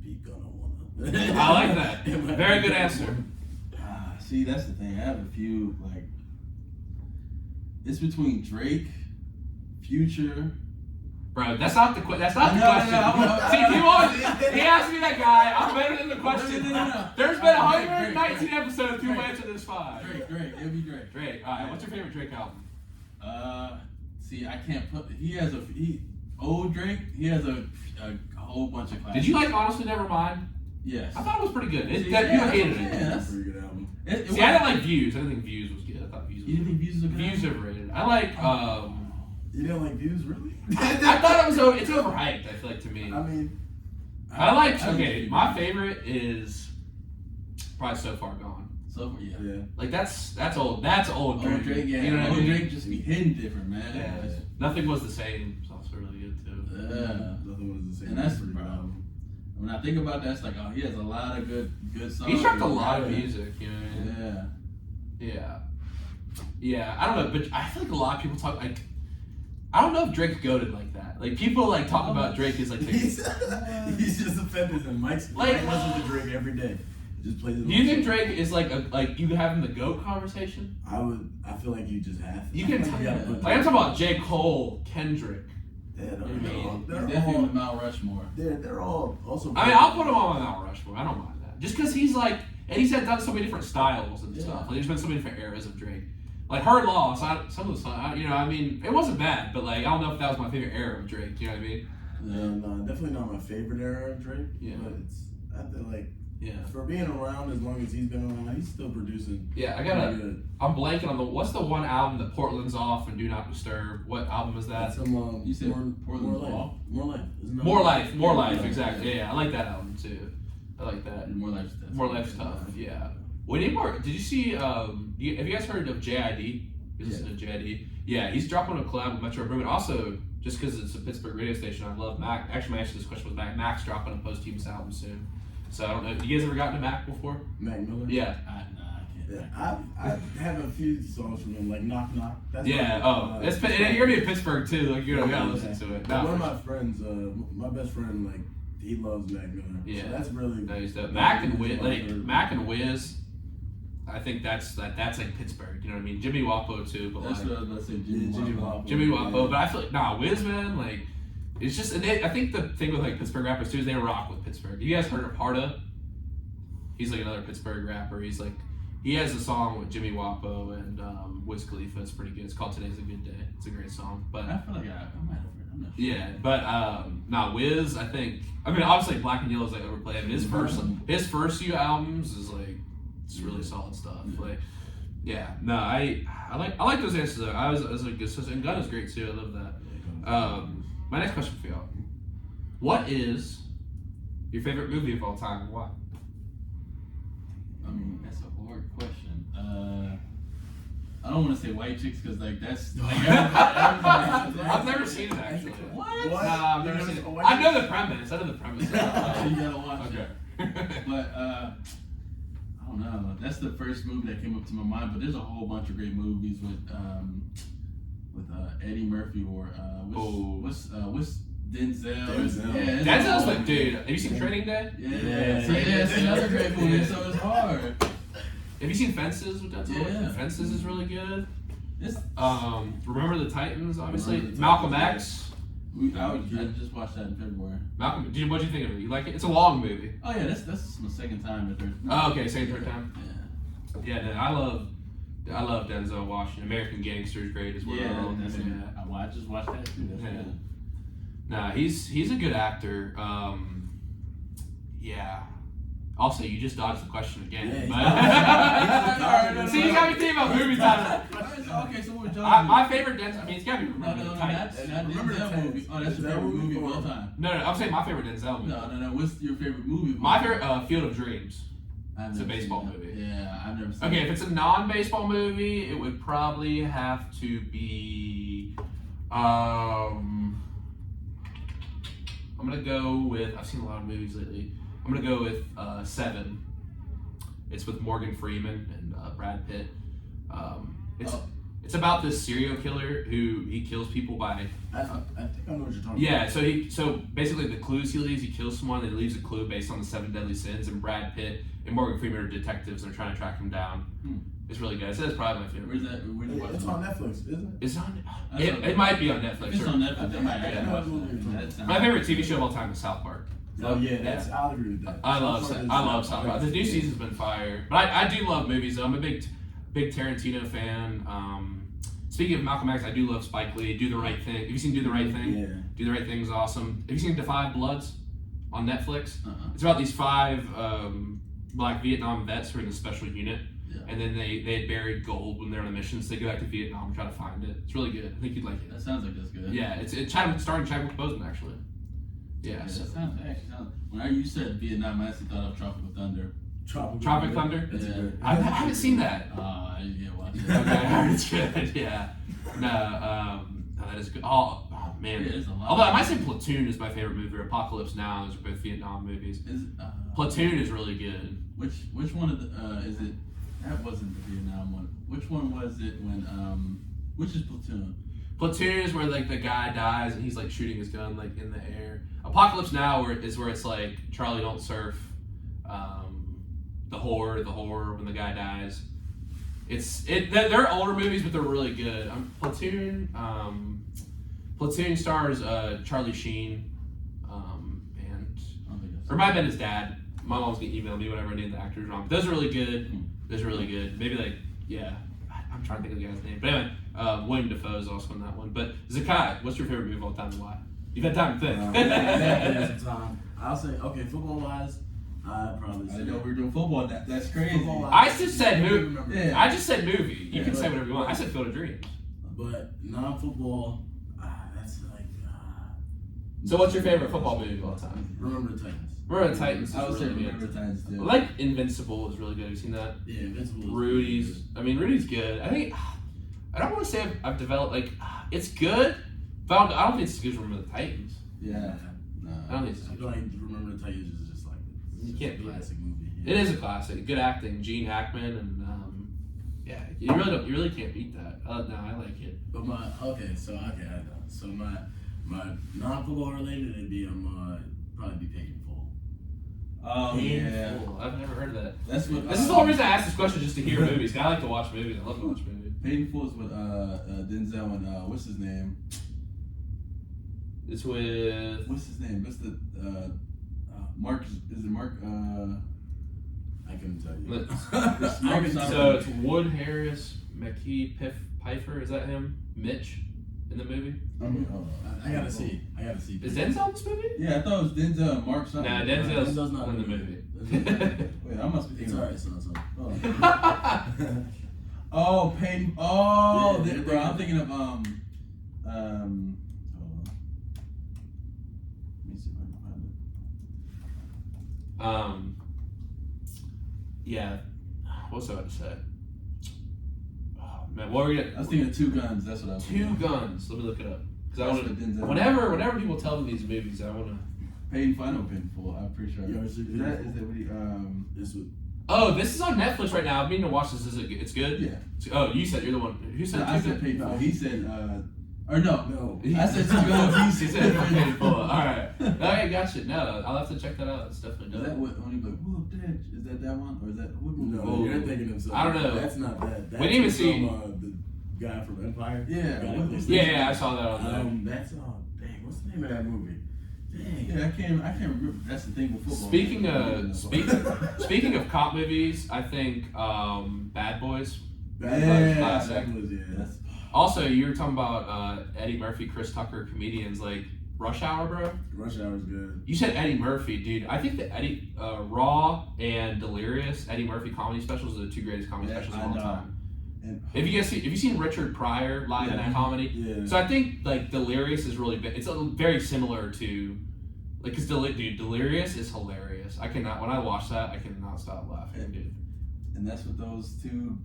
be Gunna Wanna. I like that. Very good answer. See, that's the thing. I have a few, like, it's between Drake, Future. Bro, that's not the question. See, he asked me that guy. I'm better than the question. No. There's been 119 episodes. People answered this 5. Drake. It'll be Drake. Drake. All right. What's your favorite Drake album? See, I can't put. Old Drake. He has a whole bunch of classics. Did you like Honestly Nevermind? Yes. I thought it was pretty good. See, People hated it. yeah, that's Pretty good album. See, I didn't like Views. I didn't think Views was good. I thought Views was You didn't think Views was a good Views album? overrated. I like. You didn't like Views, really? I thought it was. It's overhyped. I feel like to me. I mean, I like. I Okay, think- my favorite is probably So Far Gone. So yeah. yeah. Like that's old. That's old Drake. Old Drake, yeah. You know what I Old mean? Drake just be hitting different, man. Yeah. Nothing Was the Same. It's also really good too. Yeah. Nothing was the same. And that's Pretty good bro. album. When I think about that, it's like, oh, he has a lot of good songs. He's dropped a lot of music. You know what I mean? Yeah. Yeah. Yeah, I don't know, but I feel like a lot of people talk like I don't know if Drake's goated like that. Like people like talk about Drake as like He's just offended him. Mike listens to Drake every day. Just plays it. Do you think Drake is like you having the GOAT conversation? I feel like you just have to. You can like I'm talking about J. Cole, Kendrick. They're Definitely all, with Mount Rushmore. they're all also. I mean, I'll put him on Mount Rushmore. I don't mind that. Just because he's like, and he's had done so many different styles and stuff. Like there's been so many different eras of Drake. Like Hard Loss, some of the songs, you know, I mean, it wasn't bad, but like I don't know if that was my favorite era of Drake. You know what I mean? No, definitely not my favorite era of Drake. Yeah. But I feel like Yeah. for being around as long as he's been around, he's still producing. Yeah, Good. I'm blanking on what's the one album that Portland's off and Do Not Disturb? What album is that? That's some, You said Portland's Portland's Off? More Life. Isn't that More Life, Yeah. exactly. Yeah, I like that album too. I like that. More Life's tough. More Life's tough. Yeah. We need more. Did you see? Have you guys heard of JID? You listen to JID? Yeah, he's dropping a collab with Metro Boomin. Also, just because it's a Pittsburgh radio station, I love Mac. Actually, my answer to this question was Mac. Mac's dropping a posthumous album soon. So I don't know. You guys ever gotten to Mac before? Mac Miller? Yeah. I can't. Yeah, I have a few songs from him, like Knock Knock. That's Yeah. You're gonna be in Pittsburgh too. Like you're gonna listen to it. One of my friends, my best friend, like he loves Mac Miller. Yeah. So that's really Nice. Mac and Wiz. I think that's like Pittsburgh. You know what I mean? Jimmy Wapo too, but That's like what I was about to say. Jimmy Wapo. Jimmy Wapo. But I feel like Wiz, man, like it's just. And I think the thing with like Pittsburgh rappers too is they rock with Pittsburgh. You guys heard of Harda? He's like another Pittsburgh rapper. He has a song with Jimmy Wapo and Wiz Khalifa. It's pretty good. It's called Today's a Good Day. It's a great song. But I feel like I might have heard. I'm not sure. yeah, but Wiz, I think. I mean, obviously Black and Yellow is like overplayed, but his first few albums is like it's really solid stuff. Like, yeah, no, I like those answers though. I was like good, and Gun is great too. I love that. My next question for y'all: what is your favorite movie of all time? And why? I mean, that's a hard question. I don't want to say White Chicks because like that's. Like, I've never seen it actually. What? Nah, I've never seen it. I know the premise. You gotta watch Okay. it. But I don't know. That's the first movie that came up to my mind. But there's a whole bunch of great movies with Eddie Murphy or what's Denzel. Yeah, Denzel's like, dude. Have you seen Training Day? Yeah, it's another great movie. So it's hard. Have you seen Fences with Denzel? Yeah. Fences is really good. It's, Remember the Titans, obviously. Remember the Malcolm Titans, X. I just watched that in February. Malcolm, what'd you think of it? You like it? It's a long movie. Oh yeah, that's my second time. Oh, okay, same third time. Yeah. Yeah, no, I love Denzel Washington. American Gangster is great as well. Yeah, that's it. I just watched that too. That's Yeah. good. Nah, he's a good actor. Yeah. Also, you just dodged the question again. Yeah, but see, you got me thinking about movie time. Okay, so what was My favorite Denzel. I mean, it's gotta be No, Remember the Titans. not Remember the Denzel Titans. movie. Oh, that's your favorite movie of all time. No, I'm saying my favorite Denzel movie. No. What's your favorite movie? My favorite Field of Dreams. I've It's a never baseball seen that. movie. Yeah, I've never seen Okay, it. if it's a non-baseball movie, it would probably have to be. I'm gonna go with. I've seen a lot of movies lately. I'm gonna go with Seven. It's with Morgan Freeman and Brad Pitt. It's about this serial killer who he kills people by. I think I know what you're talking Yeah, so basically the clues he leaves, he kills someone and he leaves a clue based on the 7 deadly sins, and Brad Pitt and Morgan Freeman are detectives and they're trying to track him down. It's really good. I said it's probably my favorite. Where's that? Where'd you watch about. It's it? on Netflix, isn't it? It's on. That's on- It might be on Netflix. If it's Sure. on Netflix, I might Yeah. actually watch that. That sounds- My favorite TV show of all time is South Park. Oh yeah, I'll agree with that. I love South Park. The new season's been fire, but I do love movies. Though. I'm a big Tarantino fan. Speaking of Malcolm X, I do love Spike Lee. Do the Right Thing. Have you seen Do the Right Thing? Yeah. Do the Right Thing is awesome. Have you seen Da 5 Bloods? on Netflix. Uh-huh. It's about these 5 Black Vietnam vets who are in the special unit. Yeah. And then they had buried gold when they're on a mission, so they go back to Vietnam and try to find it. It's really good. I think you'd like it. That sounds like it's good. Yeah, it's starring Chadwick Boseman actually. Yeah. So. That sounds when you said Vietnam, I actually thought of Tropical Thunder. Tropic Thunder? That's good. I haven't seen that. Yeah, watch it. Okay, I heard it's good. Yeah. No, that is good. Oh man. Yeah, there's a lot. Although I might say Platoon is my favorite movie. Or Apocalypse Now. Those are both Vietnam movies. Platoon is really good. Which one of the is it? That wasn't the Vietnam one. Which one was it when which is Platoon? Platoon is where like the guy dies and he's like shooting his gun like in the air. Apocalypse Now is where it's like Charlie Don't Surf, the horror when the guy dies. They're older movies but they're really good. Platoon stars Charlie Sheen, or might have been his dad. My mom's gonna email me whenever I name the actors wrong. But those are really good. Those are really good. Maybe like I'm trying to think of the guy's name. But anyway, William Dafoe is also in that one. But Zachai, what's your favorite movie of all time and why? You've had time to think. Some time. I'll say, okay, football-wise, I'd probably say... I know we were doing football. That's crazy. I just said movie. Yeah. I just said movie. You can say whatever you want. I said Field of Dreams. But non-football, that's like... So what's your favorite football movie of all time? Remember the Titans. Remember the Titans. I would say really Remember the Titans too. Like Invincible is really good. Have you seen that? Yeah, Invincible. Rudy's good. I think I don't want to say I've developed it's good, but I don't think it's as good as Remember the Titans. Yeah. No. I don't think it's as I good. feel like Remember the Titans is just like You can't beat it. classic movie. It is a classic. Good acting. Gene Hackman and you really can't beat that. No, I like it. But my non-football related it'd be probably be Paid in Full. Oh yeah. Cool. I've never heard of that. That's what. This is the whole reason I asked this question, just to hear movies. I like to watch movies. I love to watch movies. Paid in Full is with Denzel and what's his name? It's with What's his name? What's the Mark? Is it Mark? I couldn't tell you. So it's Wood Harris, McKee, Pfeiffer. Is that him? Mitch in the movie. I gotta see. Is Denzel in this movie? Yeah, I thought it was Denzel and Mark something. Nah, Denzel's not in the movie. Wait, I must be It's thinking. alright, son. Oh, Payne. Oh, Yeah, bro, I'm thinking of hold on. Let me see if I can find it. Yeah. What's I about to say? Oh man, what were you? I was thinking of Two Guns. That's what I was. Two thinking. Guns. Let me look it up. Because I That's want what to. Denzel- Whenever people tell me these movies, I want to. Paid Final Pinfall. I'm pretty sure. You ever seen Is that what he? This would Oh, this is on Netflix right now. I've been to watch this. Is it? It's good. Yeah. Oh, you said you're the one. Who said? No, I said Paid Full. He said. Or no. no. I said Two Guns. He said Paid Full. All right. Okay, gotcha. No, I'll have to check that out. It's definitely Is dope. that what? Only like whoop that? Is that one or is that what movie? No, Oh. you're thinking of something. I don't know. That's not that. That's We didn't even see- from, the guy from Empire. Yeah, The guy that plays Yeah, I saw that on there. That's dang. What's the name of that movie? Dang. Yeah, I can't remember. That's the thing with football. Speaking of cop movies, I think Bad Boys. Bad Classic. Boys, yeah. That's Also, you were talking about Eddie Murphy, Chris Tucker comedians like Rush Hour, bro. Rush Hour's good. You said Eddie Murphy, dude. I think that Raw and Delirious, Eddie Murphy comedy specials are the two greatest comedy specials of all time. And Have you seen Richard Pryor live in that comedy? Yeah. So I think like Delirious is really big. It's very similar to because Delirious is hilarious. When I watch that, I cannot stop laughing, dude. And that's what those two.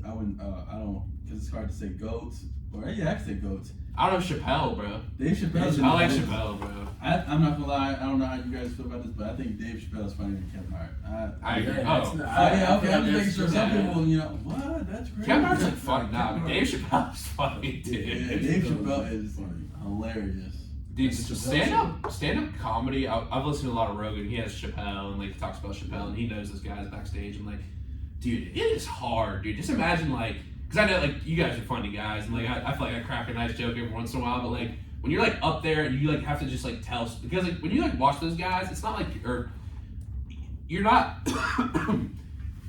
I wouldn't. I don't. Because it's hard to say goats. Or yeah, I can say goats. I don't know Chappelle, bro. Dave Chappelle. I like Chappelle, bro. I'm not gonna lie. I don't know how you guys feel about this, but I think Dave Chappelle is funnier than Kevin Hart. I agree. Yeah, Oh, that's not- Yeah, okay. I'm just making sure. Some Yeah. people, what? That's great. Kevin Hart's like funny. Nah, but Dave Chappelle's funny, dude. Yeah, Dave Chappelle is hilarious. Dude, stand-up comedy. I've listened to a lot of Rogan. He has Chappelle, and like he talks about Chappelle, and he knows those guys backstage. And like, dude, it is hard, dude. Just imagine like, because I know like you guys are funny guys, and like I feel like I crack a nice joke every once in a while. But like when you're like up there and you like have to just like tell, because like when you like watch those guys, it's not like you're not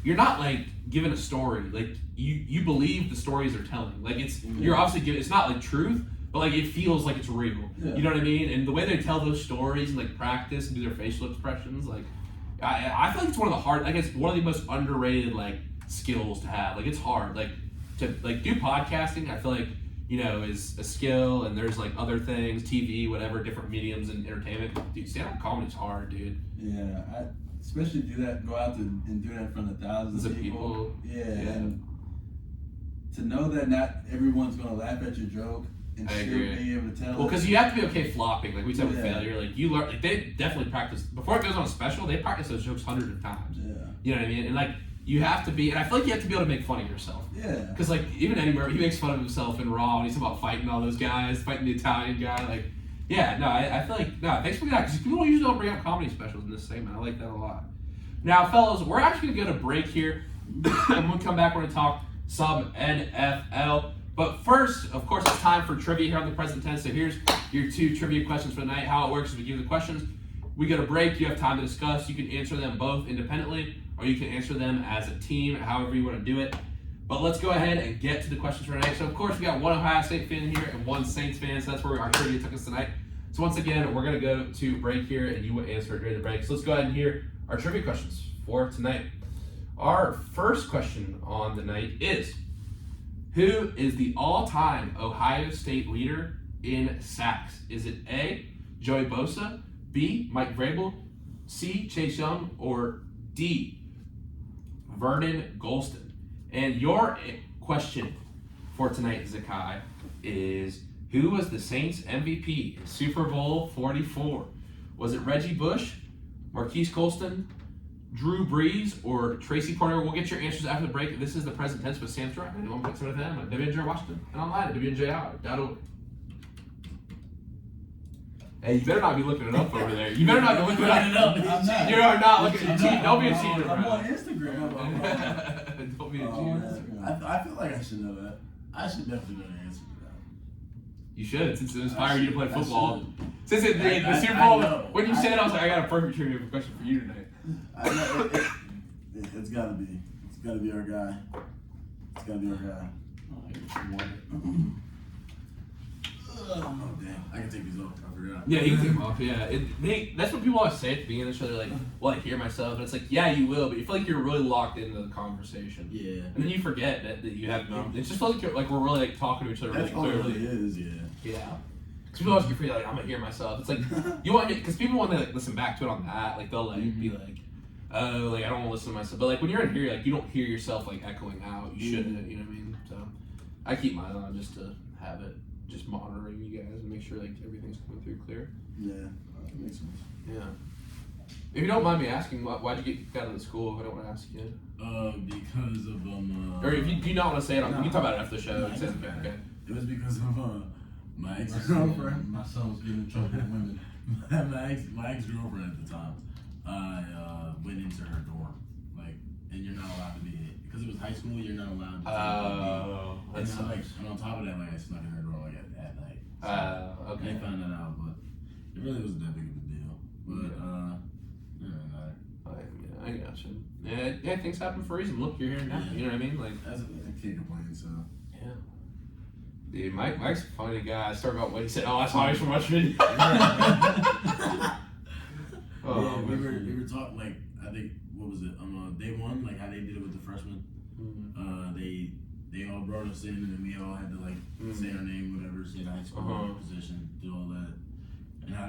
you're not like giving a story. Like you believe the stories they're telling. Like you're obviously giving. It's not like truth. but like it feels like it's real. Yeah. You know what I mean? And the way they tell those stories and like practice and do their facial expressions, like I feel like it's one of the hard, like it's one of the most underrated like skills to have. Like it's hard, like to like do podcasting. I feel like is a skill, and there's like other things, TV, whatever, different mediums and entertainment. Dude, stand-up comedy's hard, dude. Yeah, especially do that, go out and do that in front of thousands of people. Yeah, and to know that not everyone's gonna laugh at your joke and still be able to tell. Well, because you have to be okay flopping, like we said with failure. Like you learn, like they definitely practice before it goes on a special. They practice those jokes hundreds of times. Yeah, you know what I mean, and like. You have to be, and I feel like you have to be able to make fun of yourself. Yeah. Because, like, even Eddie Murphy, he makes fun of himself in Raw, and he's about fighting all those guys, fighting the Italian guy. Like, yeah, no, I feel like, no, thanks for that, because people usually don't bring up comedy specials in this segment. I like that a lot. Now, fellas, we're actually going to go to break here, and when we come back, we're going to talk some NFL. But first, of course, it's time for trivia here on the present tense. So here's your 2 trivia questions for the night. How it works is we give you the questions. We go to break. You have time to discuss. You can answer them both independently, or you can answer them as a team, however you want to do it. But let's go ahead and get to the questions for tonight. So, of course, we got one Ohio State fan here and one Saints fan, so that's where our trivia took us tonight. So, once again, we're going to go to break here, and you will answer during the break. So, let's go ahead and hear our trivia questions for tonight. Our first question on the night is, who is the all-time Ohio State leader in sacks? Is it A, Joey Bosa, B, Mike Vrabel, C, Chase Young, or D, Vernon Gholston? And your question for tonight, Zachai, is who was the Saints MVP in Super Bowl 44? Was it Reggie Bush, Marquise Colston, Drew Brees, or Tracy Porter? We'll get your answers after the break. This is the present tense with Sam Stratton, 91.7 FM at WNJ Washington, and online at WNJR.org. Hey, you better not be looking it up over there. You better not be looking it up. I'm not. You are not looking at cheat. Don't be a cheater, bro. I'm on Instagram. Don't be a cheater. I feel like I should know that. I should definitely know the answer to that. You should, since it inspired you to play football. Since the Super Bowl, when you said it, I was like, I got a perfect trivia question for you tonight. I know it's gotta be. It's gotta be our guy. It's gotta be our guy. Oh dang! I can take these off. I forgot. Yeah, you can take them off. Yeah, that's what people always say at the beginning of the show. They're like, "Well, I hear myself," and it's like, "Yeah, you will," but you feel like you're really locked into the conversation. Yeah. And then you forget that you have. It just feels like we're really like talking to each other really clearly. That's all it really is. Yeah. Yeah. Because people always get free like, I'm gonna hear myself. It's like you want because people want to like listen back to it on that, like they'll like be like, oh, like I don't want to listen to myself. But like when you're in here, like you don't hear yourself like echoing out. You shouldn't. You know what I mean? So I keep mine on just to have it. Just monitoring you guys and make sure like everything's coming through clear. Yeah, that makes sense. Yeah. If you don't mind me asking, why'd you get out of the school? If I don't want to ask you. Because of or if you do not want to say it, we can talk about it after the show. Okay. It was because of my ex-girlfriend. My son was getting in trouble with women. my ex-girlfriend at the time. I went into her dorm, and you're not allowed to be because it was high school. You're not allowed to. Oh, and on top of that, I snuck in her dorm at night. So okay. They found that out, but it really wasn't that big of a deal. But I got you. Yeah, things happen for a reason. Look, you're here now. You know what I mean? Like, I can't complain. So yeah. Dude, Mike's a funny guy. I started about what he said. Oh, that's why he's from West Virginia. We were talking I think what was it day one how they did it with the freshmen. They all brought us in and then we all had to say our name, whatever, say the high school position, do all that, and how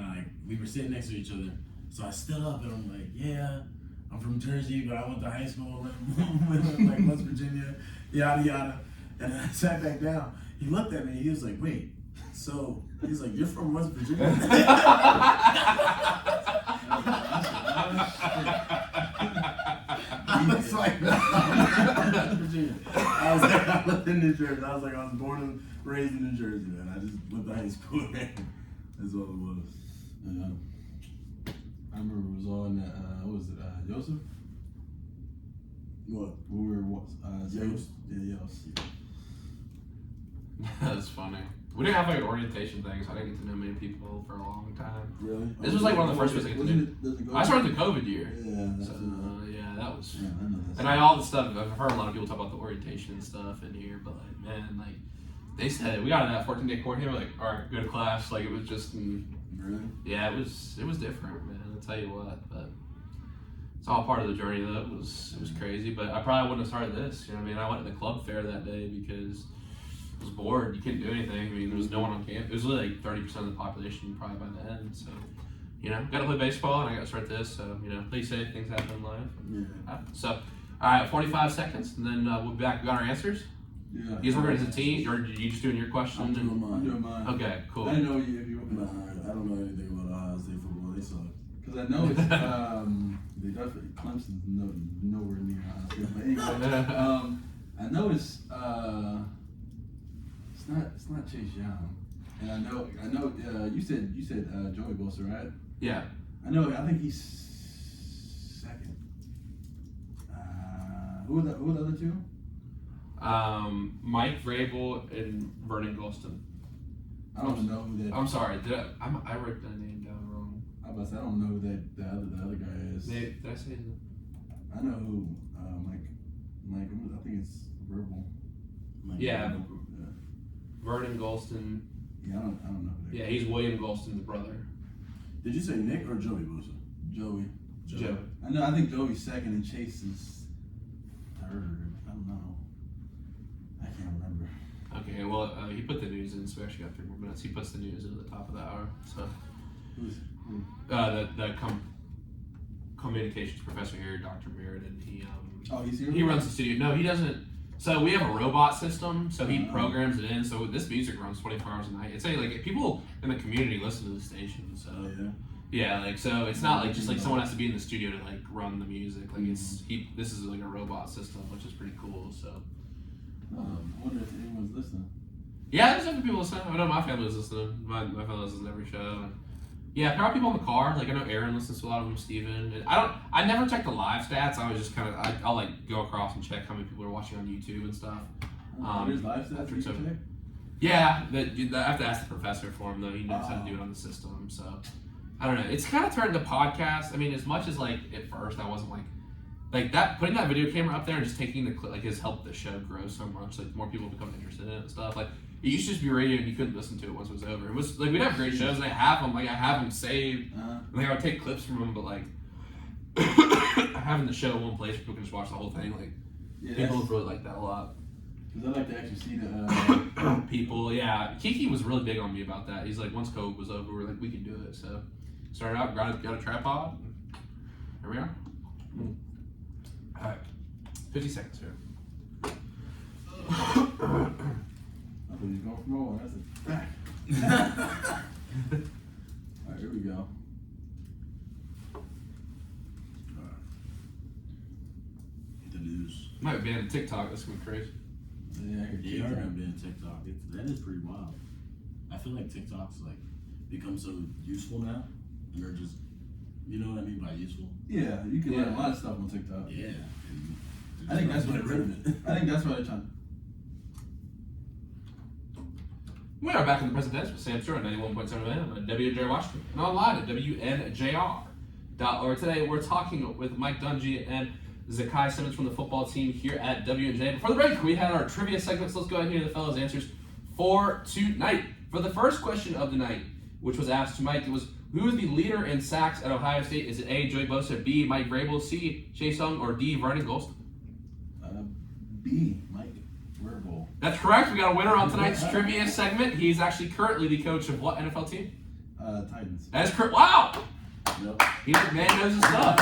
we were sitting next to each other. So I stood up and I'm like, yeah, I'm from Jersey, but I went to high school in West Virginia, yada yada. And I sat back down. He looked at me. He was like, wait. So he's like, you're from West Virginia? I was like, no, I'm West Virginia. I was like, I lived in New Jersey. I was like, I was born and raised in New Jersey, man. I just went to high school there. That's all it was. I remember it was on, what was it, Joseph? What? We were, Yost? Yeah, Yost. That's funny. We didn't have an orientation thing, so I didn't get to know many people for a long time. Really? This was one of the first ones I get to know. I started the COVID year. Yeah. So, that was. Yeah, I know that. And all the stuff, I've heard a lot of people talk about the orientation and stuff in here, but man, They said we got in that 14-day quarantine. We're like, all right, go to class. Like it was just, Really? yeah, it was different, man. I'll tell you what, but it's all part of the journey. Though it was crazy, but I probably wouldn't have started this. You know what I mean? I went to the club fair that day because I was bored. You couldn't do anything. I mean, there was no one on campus. It was really like 30% of the population probably by the end. So, you know, got to play baseball and I got to start this. So, you know, play safe. Things happen in life. Yeah. So, all right, 45 seconds, and then we'll be back. We got our answers. Yeah. You guys working as a team, or are you just doing your question? I'm doing I'm mine. doing mine. Okay, cool. I didn't know if you Nah, I don't know anything about Ohio State football. They suck. because I know it's they definitely Clemson's nowhere near Ohio State. But anyway, I know it's not Chase Young, and I know you said Joey Bosa, right? Yeah. I think he's second. Who are the other two? Mike Vrabel and Vernon Golston. I don't know who that. I'm sorry. I wrote that name down wrong. I don't know who that the other guy is. Did I say his name? I know who Mike. I think it's Verbal. Yeah. Vernon Golston. Yeah, I don't know. Who that Yeah, he's William Golston's brother. Did you say Nick or Joey Bosa? Joey. Joe. I think Joey's second and Chase is third. I don't know. I can't remember. Okay, well, he put the news in, so we actually got 3 more minutes. He puts the news in at the top of the hour. So, Who? the communications professor here, Dr. Meriden, He's here. he runs the studio. No, he doesn't. So we have a robot system, so he programs it in. So this music runs 24 hours a night. It's like people in the community listen to the station. So yeah, like so it's not like just like someone has to be in the studio to like run the music. Like this is like a robot system, which is pretty cool. So I wonder if anyone's listening. yeah, there's other people listening. I know my family was listening. My family listens to every show. And yeah, there are people in the car. Like I know Aaron listens to a lot of them. Steven. And I never check the live stats. I was just kind of I'll like go across and check how many people are watching on YouTube and stuff. There's live stats you can check? Yeah, I have to ask the professor for him though. He knows how to do it on the system. So I don't know. It's kind of turned to podcast. I mean, as much as like at first I wasn't like that. Putting that video camera up there and just taking the clip like has helped the show grow so much. Like more people become interested in it and stuff. Like it used to just be radio and you couldn't listen to it once it was over. It was like we'd have great shows and I have them saved. Like I would take clips from them, but like having the show in one place where people can just watch the whole thing. Like people really like that a lot. Because I like to actually see the people. Yeah, Kiki was really big on me about that. He's like, once COVID was over, we're like, we can do it. So started out, got a tripod. Here we are. All right, 50 seconds here. I thought you was going from over. That's a fact. Alright, here we go. The news. Might be on TikTok. That's gonna be crazy. Yeah, I hear They are TikTok. gonna be on TikTok. That is pretty wild. I feel like TikTok's like become so useful now, and they're just, you know what I mean by useful? Yeah, you can learn a lot of stuff on TikTok. Yeah. I think that's what they're rid of it. I think that's what they're trying. We are back in the present tense with Sam Stewart, 91.7 FM on WNJ Washington, and online at WNJR.org. Today we're talking with Mike Dungey and Zachai Simmons from the football team here at WNJ. Before the break, we had our trivia segments. Let's go ahead and hear the fellas' answers for tonight. For the first question of the night, which was asked to Mike, it was, who is the leader in sacks at Ohio State? Is it A, Joey Bosa, B, Mike Vrabel, C, Chase Young, or D, Vernon Golston? B, Mike Vrabel. That's correct. We got a winner on tonight's trivia segment. He's actually currently the coach of what NFL team? Titans. That is correct. Wow! Yep. Man knows his stuff.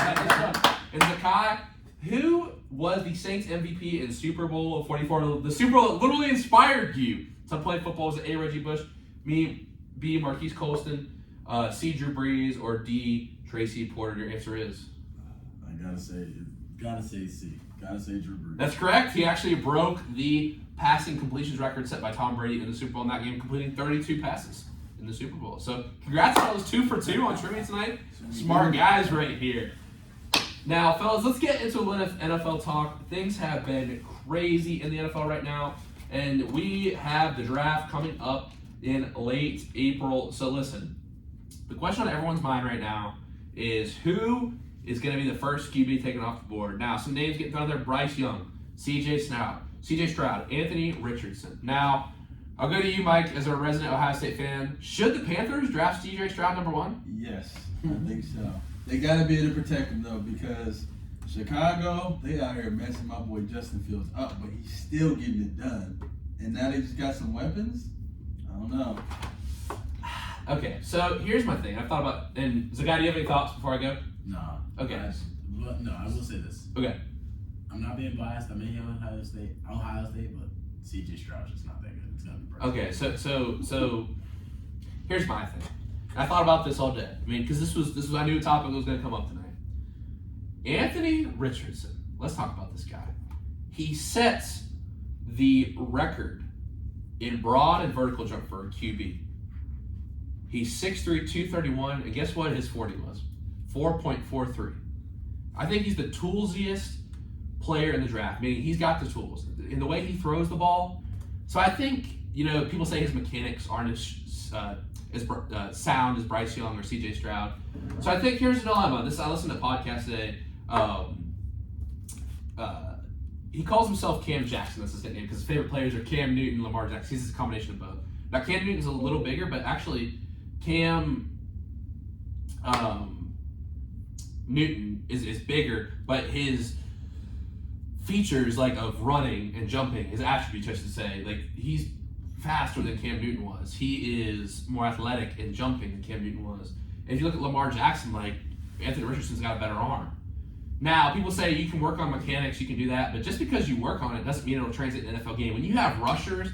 And Zachai, who was the Saints MVP in Super Bowl 44? The Super Bowl that literally inspired you to play football. Was it A, Reggie Bush, B, Marquise Colston, C, Drew Brees, or D, Tracy Porter? Your answer is? I gotta say C. Gotta say Drew Brees. That's correct. He actually broke the passing completions record set by Tom Brady in the Super Bowl in that game, completing 32 passes in the Super Bowl. So congrats on those 2 for 2 on trivia tonight. Smart guys right here. Now, fellas, let's get into a little NFL talk. Things have been crazy in the NFL right now, and we have the draft coming up in late April. So listen, the question on everyone's mind right now is who is going to be the first QB taken off the board. Now, some names getting thrown there: Bryce Young, CJ Stroud, Anthony Richardson. Now, I'll go to you, Mike, as a resident Ohio State fan. Should the Panthers draft C.J. Stroud number 1? Yes, I think so. They got to be able to protect him, though, because Chicago, they out here messing my boy Justin Fields up, but he's still getting it done. And now they just got some weapons? I don't know. Okay, so here's my thing. I've thought about, and Zachai, do you have any thoughts before I go? Nah. Okay. I will say this. Okay. I'm not being biased. I may hate Ohio State, but C.J. Stroud's just not that good. It's gonna be Bryce. Okay, so here's my thing. I thought about this all day. I mean, because this was I knew a topic that was going to come up tonight. Anthony Richardson. Let's talk about this guy. He sets the record in broad and vertical jump for a QB. He's 6'3", 231, and guess what his 40 was? 4.43. I think he's the toolsiest player in the draft, meaning he's got the tools. In the way he throws the ball. So I think, people say his mechanics aren't as sound as Bryce Young or C.J. Stroud. So I think here's the dilemma. I listened to a podcast today. He calls himself Cam Jackson. That's his nickname because his favorite players are Cam Newton and Lamar Jackson. He's a combination of both. Now, Cam Newton's a little bigger, but actually Cam Newton is bigger, but his features of running and jumping, his attributes, I should say, he's faster than Cam Newton was. He is more athletic in jumping than Cam Newton was. And if you look at Lamar Jackson, Anthony Richardson's got a better arm. Now, people say you can work on mechanics, you can do that, but just because you work on it doesn't mean it'll translate to the NFL game. When you have rushers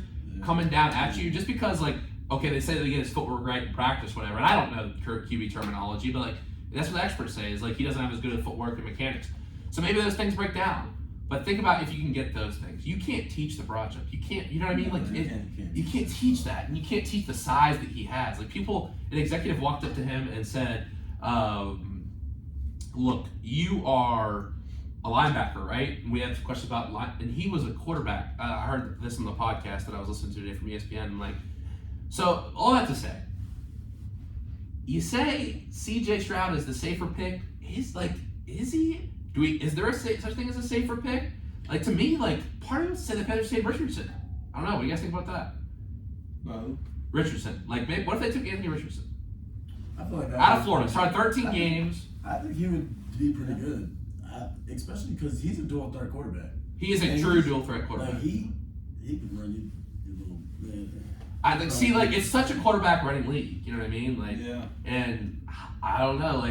coming down at you, just because, they say they get his footwork right in practice, whatever, and I don't know QB terminology, but, that's what the experts say, is, he doesn't have as good a footwork and mechanics. So maybe those things break down. But think about if you can get those things. You can't teach the broad jump. You can't, you know what I mean? You can't teach that. And you can't teach the size that he has. An executive walked up to him and said, look, you are a linebacker, right? And we had questions about and he was a quarterback. I heard this on the podcast that I was listening to today from ESPN. So all that to say, you say C.J. Stroud is the safer pick. Is he? Is there such thing as a safer pick? To me, part of it said the Panthers saved Richardson. I don't know. What do you guys think about that? Well, Richardson. What if they took Anthony Richardson? I feel like out of Florida, started 13 games. I think he would be pretty good, especially because he's a dual threat quarterback. He is a true dual threat quarterback. He can run you little man. I think. It's such a quarterback running league. You know what I mean? Yeah. And I don't know.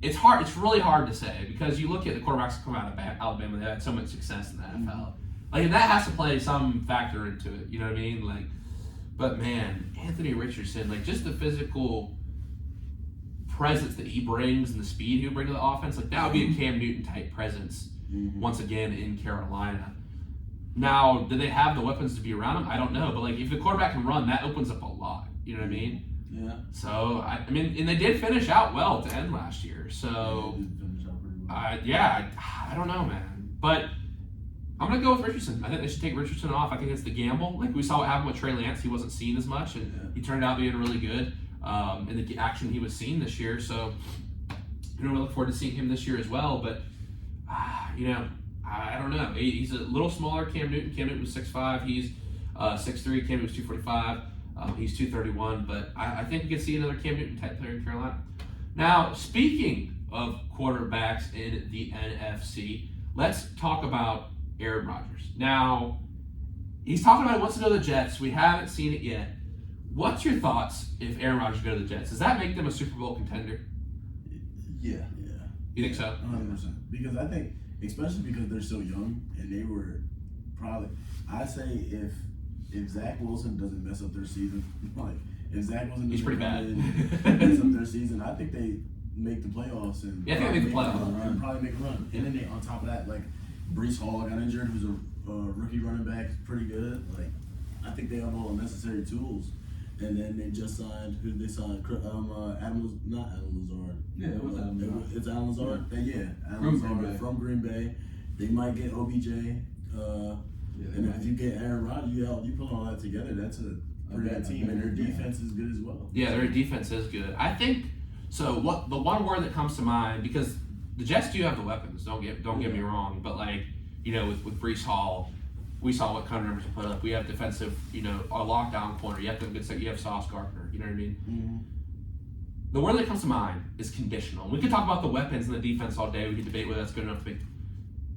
It's hard. It's really hard to say because you look at the quarterbacks that come out of Alabama. They had so much success in the NFL. And that has to play some factor into it. You know what I mean? But man, Anthony Richardson, just the physical presence that he brings and the speed he would bring to the offense, that would be a Cam Newton type presence once again in Carolina. Now, do they have the weapons to be around him? I don't know. But if the quarterback can run, that opens up a lot. You know what I mean? Yeah. So and they did finish out well to end last year. So I don't know, man. But I'm gonna go with Richardson. I think they should take Richardson off. I think it's the gamble. We saw what happened with Trey Lance. He wasn't seen as much, and he turned out being really good in the action he was seen this year. So we look forward to seeing him this year as well. But I don't know. He's a little smaller. Cam Newton. Cam Newton was 6'5". He's 6'3". Cam Newton was 245. He's 231, but I think we could see another Cam Newton type player in Carolina. Now, speaking of quarterbacks in the NFC, let's talk about Aaron Rodgers. Now, he's talking about he wants to go to the Jets. We haven't seen it yet. What's your thoughts if Aaron Rodgers go to the Jets? Does that make them a Super Bowl contender? Yeah. You think so? 100%. Because I think, especially because they're so young, and they were probably, I say if Zach Wilson doesn't mess up their season, if Zach Wilson he's pretty bad. mess up their season, I think they make the playoffs and I think they make the playoffs and probably make a run. And then on top of that, Breece Hall got injured, who's a rookie running back, pretty good. I think they have all the necessary tools. And then they just signed not Alan Lazard. Yeah, it was Alan Lazard. It's Alan Lazard. From Green Bay. From Green Bay. They might get OBJ. And if you get Aaron Rodgers, you put all that together, that's a pretty good team, and their defense is good as well. Yeah, their defense is good. I think so. What the one word that comes to mind, because the Jets do have the weapons. Don't get me wrong, but with Breece Hall, we saw what kind of numbers we put up. We have defensive, a lockdown corner. You have to have a good set. You have Sauce Gardner. You know what I mean? Mm-hmm. The word that comes to mind is conditional. We could talk about the weapons and the defense all day. We could debate whether that's good enough to make.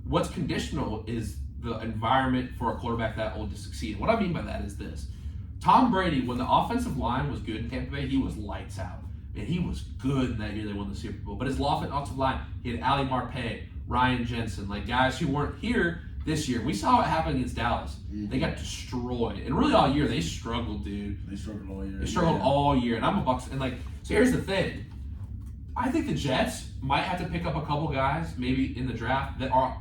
What's conditional is the environment for a quarterback that old to succeed. What I mean by that is this. Tom Brady, when the offensive line was good in Tampa Bay, he was lights out. And he was good in that year they won the Super Bowl. But his offensive line, he had Ali Marpet, Ryan Jensen, like guys who weren't here this year. We saw what happened against Dallas. Mm-hmm. They got destroyed. And really all year, they struggled, dude. They struggled all year. They struggled all year. And I'm a Bucs. And so here's the thing. I think the Jets might have to pick up a couple guys, maybe in the draft, that are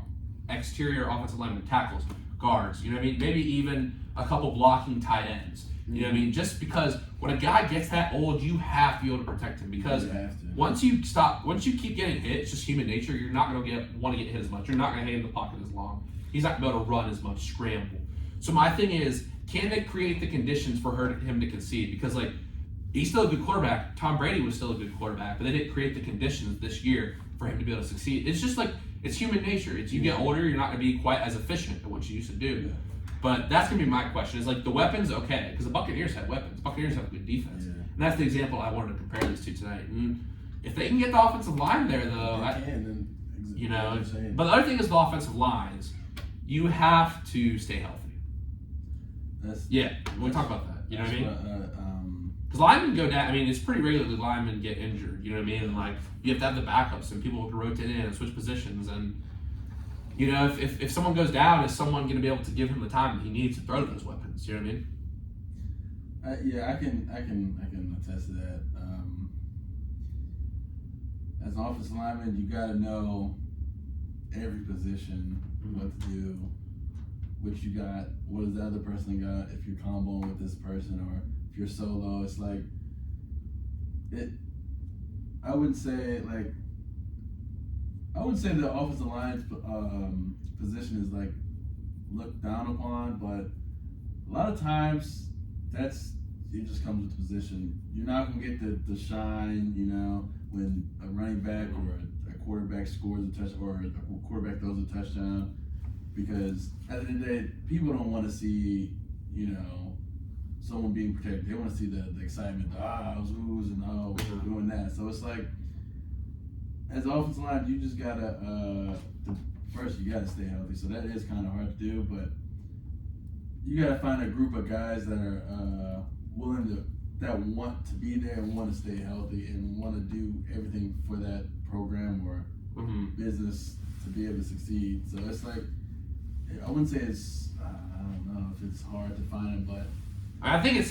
exterior offensive linemen, tackles, guards. You know what I mean? Maybe even a couple blocking tight ends. You know what I mean? Just because when a guy gets that old, you have to be able to protect him. Because once you keep getting hit, it's just human nature. You're not going to want to get hit as much. You're not going to hang in the pocket as long. He's not going to be able to run as much, scramble. So my thing is, can they create the conditions for him to concede? Because he's still a good quarterback. Tom Brady was still a good quarterback, but they didn't create the conditions this year for him to be able to succeed. It's just it's human nature. You get older, you're not going to be quite as efficient at what you used to do. Yeah. But that's going to be my question. Is the weapons okay? Because the Buccaneers have weapons. Buccaneers have good defense. Yeah. And that's the example I wanted to compare these two tonight. And if they can get the offensive line there, though, But the other thing is the offensive lines. You have to stay healthy. We talk about that. You know what I mean? Because linemen go down. I mean, it's pretty regularly linemen get injured. You know what I mean? And you have to have the backups and people can rotate in and switch positions. And if someone goes down, is someone going to be able to give him the time that he needs to throw those weapons? You know what I mean? I can attest to that. As an offensive lineman, you got to know every position, what to do, what you got, what does the other person got, if you're comboing with this person or if you're solo. It's I wouldn't say the offensive line's position is looked down upon, but a lot of times it just comes with position. You're not gonna get the shine, when a running back or a quarterback scores a touchdown or a quarterback throws a touchdown, because at the end of the day, people don't want to see, someone being protected. They want to see the excitement, who's and we're doing that. So it's as an offensive line, you just gotta first you gotta stay healthy. So that is kind of hard to do, but you gotta find a group of guys that are that want to be there and want to stay healthy and want to do everything for that program or business to be able to succeed. So it's I wouldn't say it's I don't know if it's hard to find, but I think